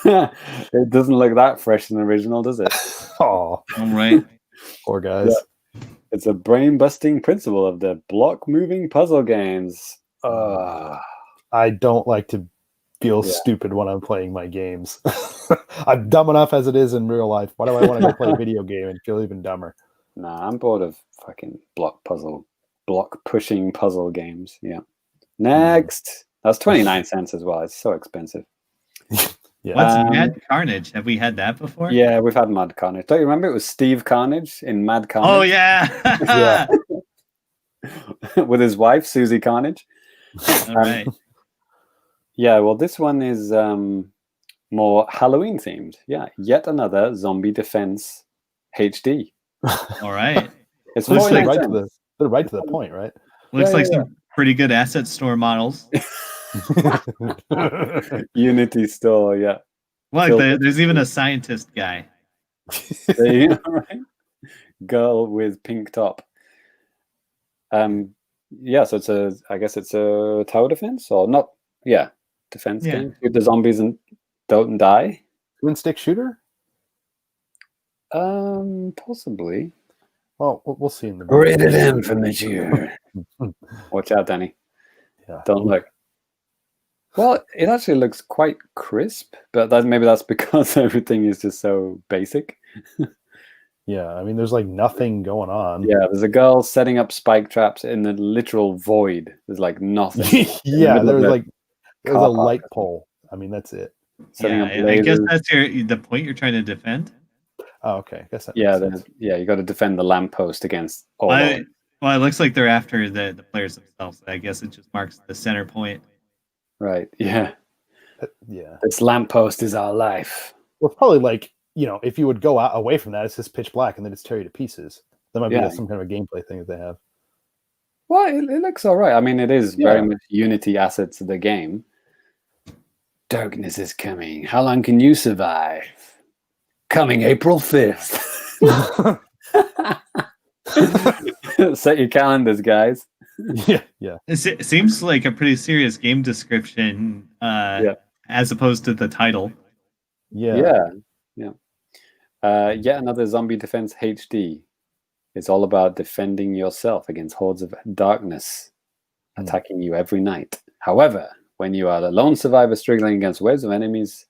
It doesn't look that fresh and original, does it? Oh, All right. Poor guys. Yeah. It's a brain-busting principle of the block-moving puzzle games. I don't like to feel stupid when I'm playing my games. I'm dumb enough as it is in real life. Why do I want to go play a video game and feel even dumber? Nah, I'm bored of fucking block-pushing puzzle games. Yeah. Next. That's 29 cents as well. It's so expensive. Yeah. What's Mad Carnage? Have we had that before? Yeah, we've had Mad Carnage. Don't you remember? It was Steve Carnage in Mad Carnage. Oh, yeah. With his wife, Susie Carnage. All right. Yeah, well, this one is more Halloween themed. Yeah, yet another Zombie Defense HD. All right. It's Looks like right right to the point, right? Looks like some pretty good asset store models. Unity store, yeah. Well, there's even a scientist guy. Right? Girl with pink top. Yeah, so I guess it's a tower defense or not? Yeah, defense game. Shoot the zombies and don't die. Twin stick shooter? Possibly. Well, we'll see in the Rated M for mature. Watch out, Danny. Yeah. Don't look. Well, it actually looks quite crisp, but maybe that's because everything is just so basic. Yeah, I mean, there's like nothing going on. Yeah, there's a girl setting up spike traps in the literal void. There's like nothing. Yeah, there's a car park light or something. pole. I mean, that's it. Setting up I guess lasers. that's the point you're trying to defend. Oh, okay. I guess that Yeah, makes sense. you got to defend the lamppost against all Well, of it. it looks like they're after the players themselves. I guess it just marks the center point. Right. Yeah. Yeah. This lamppost is our life. Well, it's probably like, if you would go out away from that, it's just pitch black and then it's tear you to pieces. That might be some kind of a gameplay thing that they have. Well, it looks all right. I mean, it is very much Unity assets of the game. Darkness is coming. How long can you survive? Coming April 5th. Set your calendars, guys. Yeah. It seems like a pretty serious game description as opposed to the title. Yeah. Yet another Zombie Defense HD. It's all about defending yourself against hordes of darkness attacking you every night. However, when you are the lone survivor struggling against waves of enemies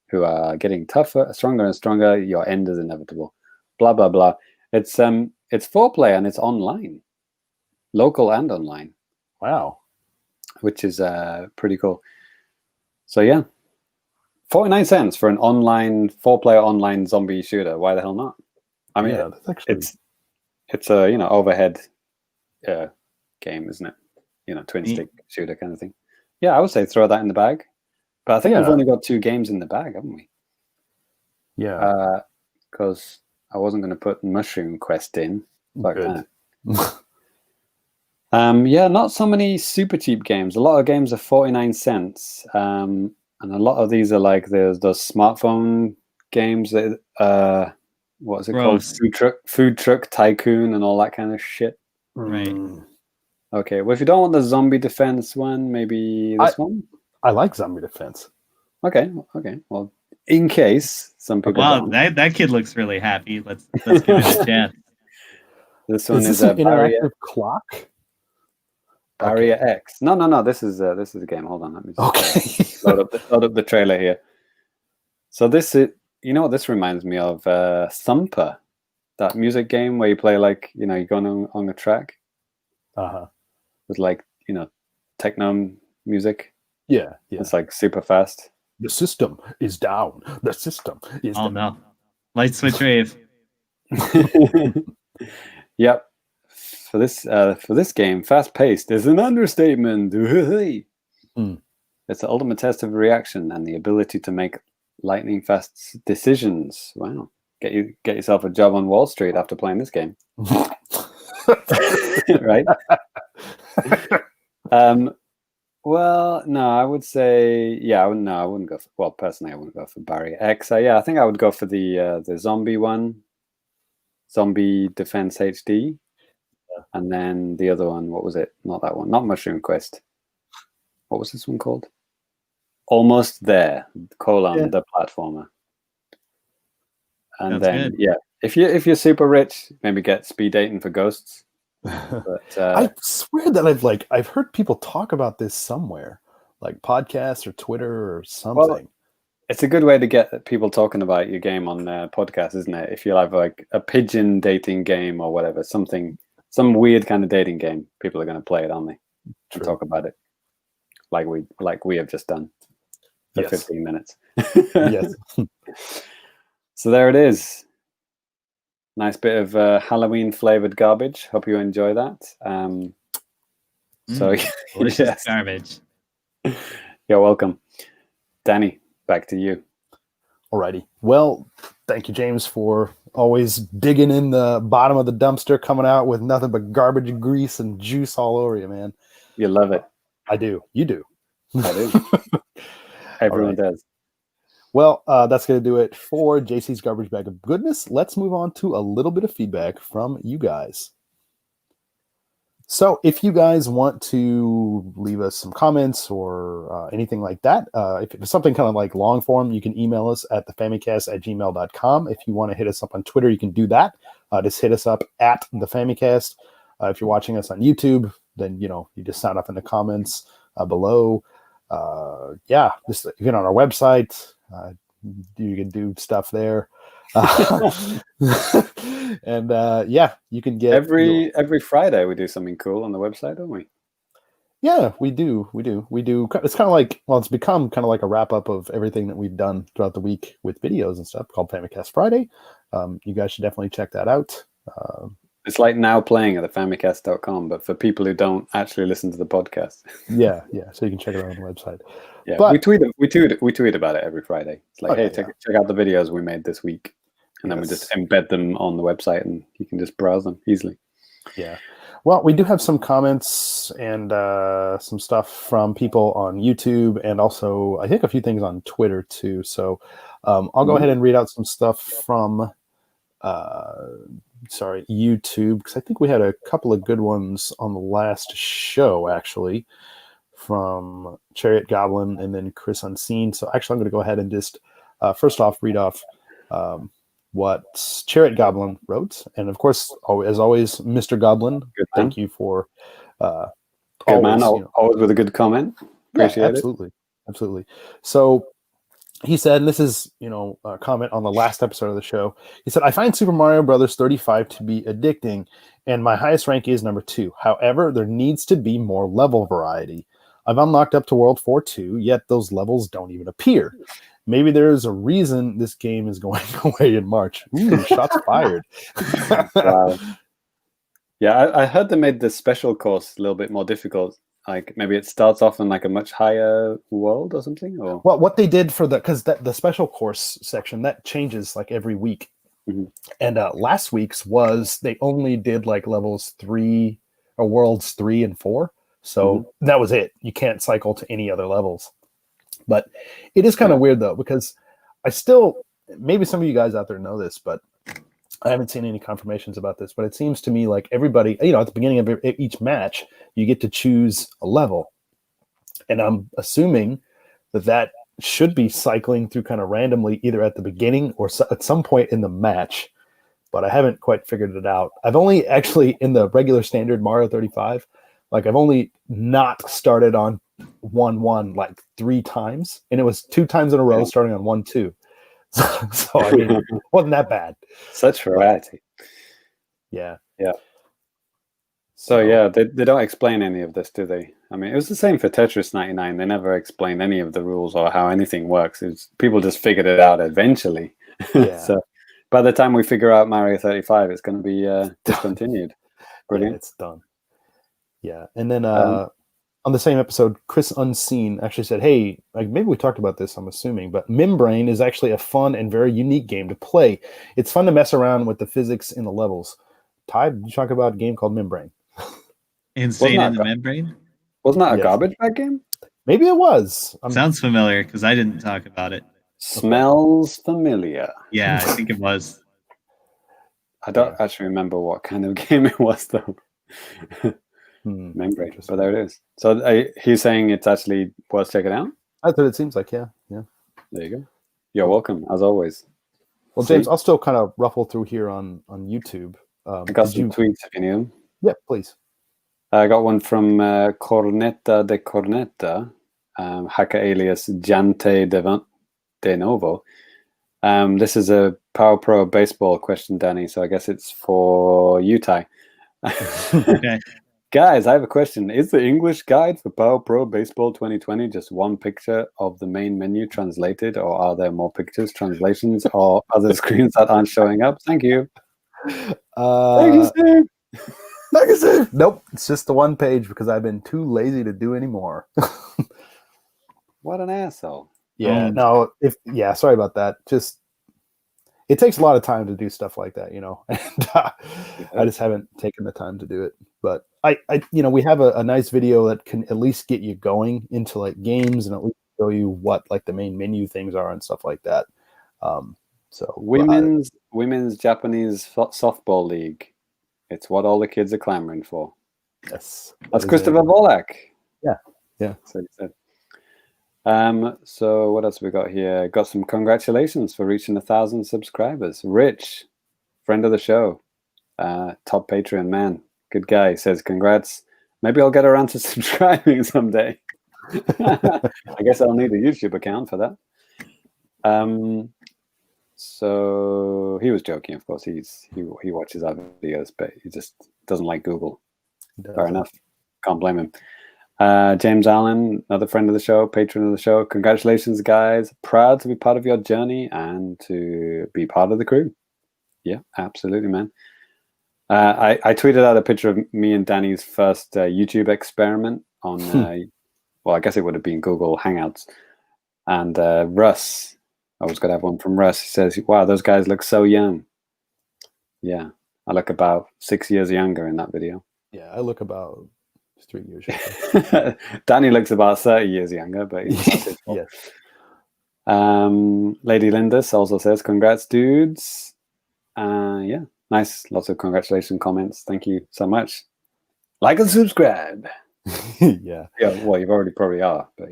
who are getting tougher, stronger and stronger, your end is inevitable. Blah, blah, blah. It's 4-player and it's online. Local and online. Wow. Which is pretty cool. So yeah. 49 cents for an online 4-player online zombie shooter. Why the hell not? I mean, that's actually... it's a overhead game, isn't it? Twin stick shooter kind of thing. Yeah, I would say throw that in the bag. But I think we've only got 2 games in the bag, haven't we? Yeah. Because I wasn't going to put Mushroom Quest in. Good. Not so many super cheap games. A lot of games are 49 cents. And a lot of these are like those smartphone games that what is it called? Food truck tycoon and all that kind of shit. Right. Okay. Well, if you don't want the zombie defense one, maybe this one. I like zombie defense. Okay. Well, in case some people. Wow, that kid looks really happy. Let's give it a chance. This one is an interactive clock. Barrier X. No. This is a game. Hold on. Let me just load up the trailer here. So this is. You know what this reminds me of? Thumper, that music game where you play you go on a track. With techno music. Yeah. It's like super fast. The system is down. The system is down. No. Light switch rave. Yep. For this game, fast paced is an understatement. It's the ultimate test of reaction and the ability to make lightning fast decisions. Wow. Get yourself a job on Wall Street after playing this game. Right? Well, no, I would say, I wouldn't go for, well, personally, I wouldn't go for Barrier X. I think I would go for the zombie one, Zombie Defense HD. And then the other one, what was it? Not that one, not Mushroom Quest. What was this one called? Almost There, the platformer. And then, if you're super rich, maybe get speed dating for ghosts. But I swear that I've heard people talk about this somewhere, like podcasts or Twitter or something. Well, it's a good way to get people talking about your game on their podcast, isn't it? If you have like a pigeon dating game or whatever, some weird kind of dating game, people are going to play it, aren't they? And talk about it, like we have just done for 15 minutes. Yes. So there it is. Nice bit of Halloween flavored garbage. Hope you enjoy that. Delicious garbage. You're welcome. Danny, back to you. Alrighty. Well, thank you, James, for always digging in the bottom of the dumpster, coming out with nothing but garbage, grease, and juice all over you, man. You love it. I do. You do. I do. Everyone does. Well, that's going to do it for JC's Garbage Bag of Goodness. Let's move on to a little bit of feedback from you guys. So if you guys want to leave us some comments or anything like that, if it's something kind of like long form, you can email us at thefamicast@gmail.com. If you want to hit us up on Twitter, you can do that. Just hit us up at thefamicast. If you're watching us on YouTube, then you just sign up in the comments below. yeah, just get on our website. You can do stuff there. And yeah, you can get every Friday we do something cool on the website, don't we? Yeah, we do. It's kind of like, well, it's become kind of like a wrap up of everything that we've done throughout the week with videos and stuff called Famicast Friday. You guys should definitely check that out. It's like now playing at the famicast.com, but for people who don't actually listen to the podcast. Yeah. So you can check it out on the website. Yeah, but, we tweet about it every Friday. It's like, hey, check out the videos we made this week, and then we just embed them on the website, and you can just browse them easily. Yeah. Well, we do have some comments and some stuff from people on YouTube, and also I think a few things on Twitter too. So I'll go ahead and read out some stuff from YouTube, because I think we had a couple of good ones on the last show, actually, from Chariot Goblin and then Chris Unseen. So actually, I'm going to go ahead and just first off read off what Chariot Goblin wrote. And of course, as always, Mr. Goblin, thank you for good man, always with a good comment. Appreciate it. Absolutely. So he said, and this is, a comment on the last episode of the show. He said, I find Super Mario Brothers 35 to be addicting, and my highest rank is number 2. However, there needs to be more level variety. I've unlocked up to World 4-2, yet those levels don't even appear. Maybe there's a reason this game is going away in March. Ooh, shots fired. Wow. Yeah, I heard they made the special course a little bit more difficult. Like maybe it starts off in like a much higher world or something. Or well, what they did for because the special course section that changes like every week, and last week's was they only did like levels 3 or worlds 3 and 4. So that was it. You can't cycle to any other levels. But it is kind of weird, though, because maybe some of you guys out there know this, but I haven't seen any confirmations about this. But it seems to me like everybody, at the beginning of each match, you get to choose a level. And I'm assuming that should be cycling through kind of randomly, either at the beginning or at some point in the match. But I haven't quite figured it out. I've only actually, in the regular standard Mario 35, I've only not started on 1-1 like 3 times, and it was 2 times in a row starting on 1-2. So I mean, it wasn't that bad. Such variety. Yeah. So yeah, they don't explain any of this, do they? I mean, it was the same for Tetris 99. They never explained any of the rules or how anything works. People just figured it out eventually. Yeah. So by the time we figure out Mario 35, it's going to be discontinued. Brilliant. Yeah, it's done. Yeah, and then on the same episode, Chris Unseen actually said, hey, maybe we talked about this, I'm assuming, but Membrane is actually a fun and very unique game to play. It's fun to mess around with the physics in the levels. Ty, did you talk about a game called Membrane? Insane in the Membrane? Wasn't that a garbage bag game? Maybe it was. Sounds familiar, because I didn't talk about it. Smells familiar. Yeah, I think it was. I don't actually remember what kind of game it was, though. Membrane, but there it is. So he's saying it's actually worth checking out? That's what it seems like, yeah. There you go. You're welcome, as always. Well, James, I'll still kind of ruffle through here on YouTube. I got some tweets if you need them. Yeah, please. I got one from Cornetta de Cornetta, hacker alias Jante de Novo. This is a Power Pro baseball question, Danny, so I guess it's for you, Ty. Okay. Guys, I have a question. Is the English guide for Power Pro Baseball 2020 just one picture of the main menu translated, or are there more pictures, translations, or other screens that aren't showing up? Thank you. Thank you, Steve. Nope, it's just the one page because I've been too lazy to do anymore. What an asshole. Yeah, sorry about that. Just it takes a lot of time to do stuff like that, and I just haven't taken the time to do it. But I we have a nice video that can at least get you going into like games and at least show you what like the main menu things are and stuff like that. So women's Japanese softball league. It's what all the kids are clamoring for. Yes, that's Christopher Volak. Yeah. So he said. So what else we got here? Got some congratulations for reaching 1,000 subscribers. Rich, friend of the show, top Patreon man, good guy, says congrats. Maybe I'll get around to subscribing someday. I guess I'll need a YouTube account for that. So he was joking, of course. He watches our videos, but he just doesn't like Google. Fair enough. Can't blame him. James Allen, another friend of the show, patron of the show. Congratulations, guys. Proud to be part of your journey and to be part of the crew. Yeah, absolutely, man. I tweeted out a picture of me and Danny's first YouTube experiment on, well, I guess it would have been Google Hangouts. And Russ, I was going to have one from Russ. He says, wow, those guys look so young. Yeah, I look about 6 years younger in that video. Yeah, I look about 3 years younger. Danny looks about 30 years younger, but yes. Lady Lindis also says, congrats, dudes. Yeah, nice. Lots of congratulations comments. Thank you so much. Like and subscribe. Yeah. Well, you've already probably are, but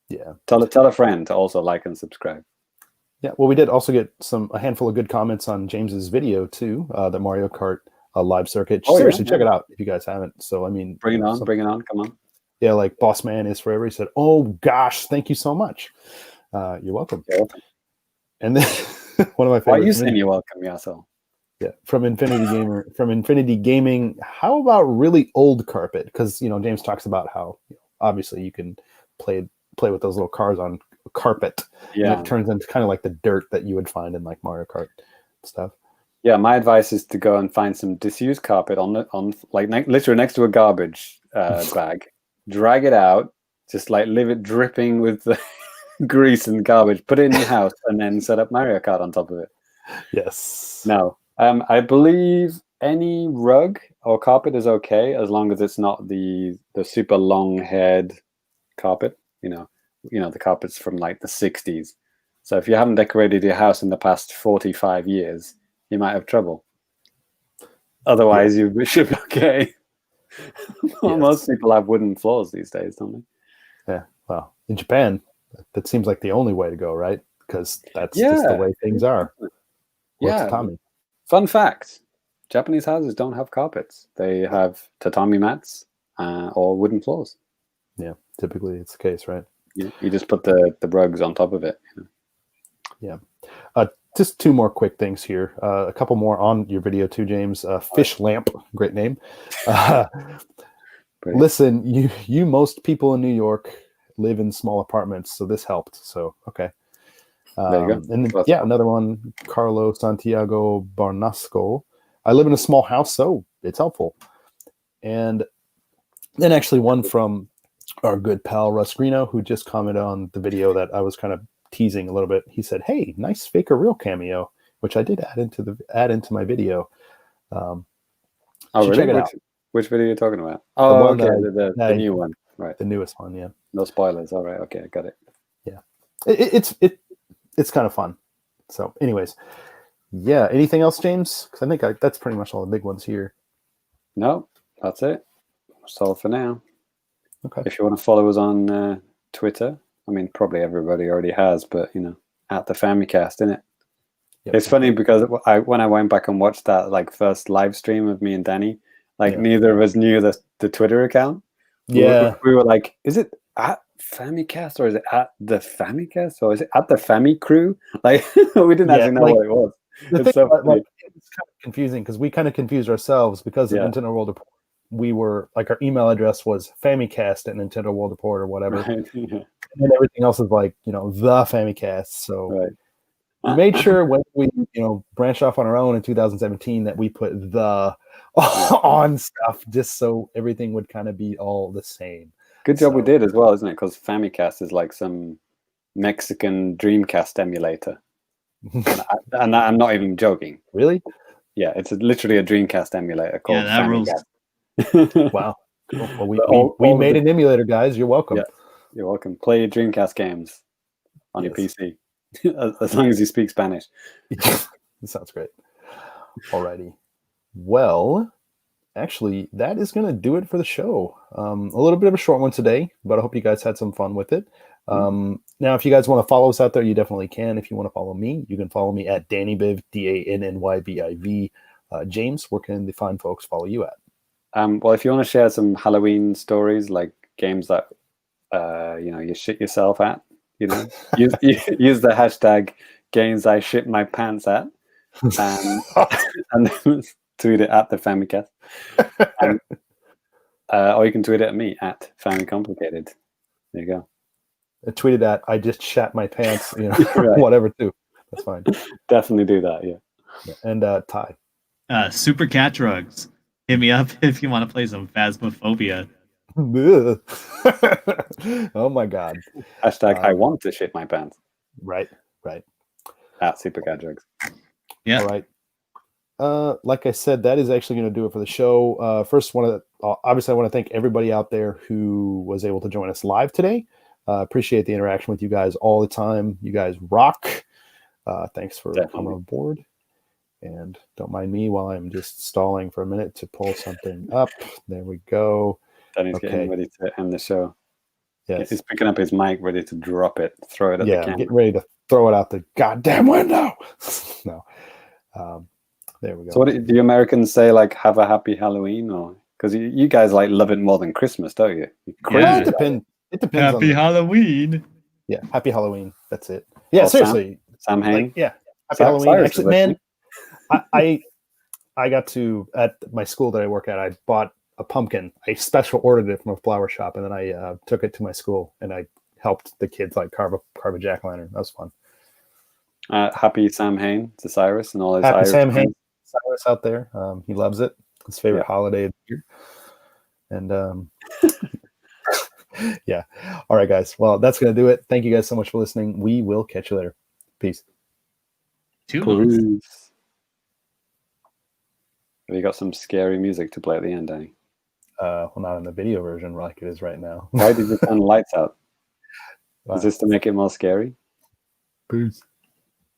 yeah. Tell a friend to also like and subscribe. Yeah. Well, we did also get a handful of good comments on James's video too. The Mario Kart live circuit. Seriously, check it out if you guys haven't. So I mean, bring it on, come on. Yeah, like Boss Man is forever. He said, "Oh gosh, thank you so much. You're welcome." You're welcome. And then one of my favorites. Why are you saying you're welcome, Yasso? Yeah, from Infinity Gaming. How about really old carpet? Because James talks about how obviously you can play with those little cars on carpet. Yeah, and it turns into kind of like the dirt that you would find in like Mario Kart stuff. Yeah, my advice is to go and find some disused carpet literally next to a garbage bag. Drag it out, just like leave it dripping with the grease and garbage. Put it in your house, and then set up Mario Kart on top of it. Yes. No, I believe any rug or carpet is okay as long as it's not the super long haired carpet. The carpets from like the 60s. So if you haven't decorated your house in the past 45 years, you might have trouble. Otherwise, you should be okay. Most people have wooden floors these days, don't they? Yeah. Well, in Japan, that seems like the only way to go, right? Because that's just the way things are. Yeah. Tatami. Fun fact: Japanese houses don't have carpets. They have tatami mats or wooden floors. Yeah, typically it's the case, right? You just put the rugs on top of it. Yeah. Just two more quick things here. A couple more on your video too, James. Fish Lamp, great name. Listen, you most people in New York live in small apartments, so this helped. So okay. There you go. And then, another one, Carlo Santiago Barnasco. I live in a small house, so it's helpful. And then actually one from our good pal Russ Greeno, who just commented on the video that I was kind of teasing a little bit. He said, "Hey, nice Faker Real cameo," which I did add into my video. Really? Check it out. Which video are you talking about? Oh, okay, the new one, right? The newest one, yeah. No spoilers. All right, okay, I got it. Yeah, it's kind of fun. So, anyways, yeah. Anything else, James? Because I think that's pretty much all the big ones here. No, that's it. That's all for now. Okay. If you want to follow us on Twitter, I mean, probably everybody already has, but at the Famicast, innit? Yep. It's funny because when I went back and watched that first live stream of me and Danny, neither of us knew the Twitter account. Yeah, we were like, is it at Famicast or is it at the Famicast or is it at the Fami Crew? Like we didn't actually know what it was. It's so funny. It's kind of confusing because we kind of confused ourselves because of Nintendo World Report. We were like, our email address was Famicast at Nintendo World Report or whatever. Right. And then everything else is like, the Famicast. So we made sure when we, branched off on our own in 2017 that we put the on stuff just so everything would kind of be all the same. Good job we did as well, isn't it? Because Famicast is like some Mexican Dreamcast emulator. and I'm not even joking. Really? Yeah, it's literally a Dreamcast emulator called Famicast. Wow. Cool. Well, we made an emulator, guys. You're welcome. Yeah, you're welcome. Play your Dreamcast games on your PC, as long as you speak Spanish. That sounds great. Alrighty. Well, actually, that is going to do it for the show. A little bit of a short one today, but I hope you guys had some fun with it. Now, if you guys want to follow us out there, you definitely can. If you want to follow me, you can follow me at DannyBiv, DANNYBIV. James, where can the fine folks follow you at? Well, if you want to share some Halloween stories, like games that you shit yourself at. Use the hashtag games I shit my pants at, and then tweet it at the Famicast, and, or you can tweet it at me at Famicomplicated. There you go. I tweeted at I just shat my pants, Right. whatever too. That's fine. Definitely do that. Yeah. And Ty. Super Cat Drugs. Hit me up if you want to play some Phasmophobia. Oh my god. Hashtag I want to shit my pants. Right. At Supercat Drugs. Yeah. All right. Like I said, that is actually going to do it for the show. First, obviously, I want to thank everybody out there who was able to join us live today. Appreciate the interaction with you guys all the time. You guys rock. Thanks for coming on board. And don't mind me while I'm just stalling for a minute to pull something up. There we go. Danny's getting ready to end the show. Yes. He's picking up his mic, ready to drop it, throw it at the camera. Getting ready to throw it out the goddamn window. No. There we go. So what do you Americans say, like, have a happy Halloween? Or because you guys like love it more than Christmas, don't you? Yeah. It depends. Happy Halloween. Yeah, happy Halloween. That's it. Yeah, seriously. Sam Hain. Yeah, happy Halloween. Actually, man, I got to, at my school that I work at, I bought a pumpkin. I special ordered it from a flower shop, and then I took it to my school, and I helped the kids like carve a jack-o'-lantern. That was fun. Happy Sam Hain to Cyrus and all his happy Irish Sam Hain, friends. Cyrus out there. He loves it. His favorite holiday of the year. And yeah. All right, guys. Well, that's going to do it. Thank you guys so much for listening. We will catch you later. Peace. Peace. Have you got some scary music to play at the end, Danny? Well, not in the video version like it is right now. Why did you turn the lights out? Wow. Is this to make it more scary? Peace.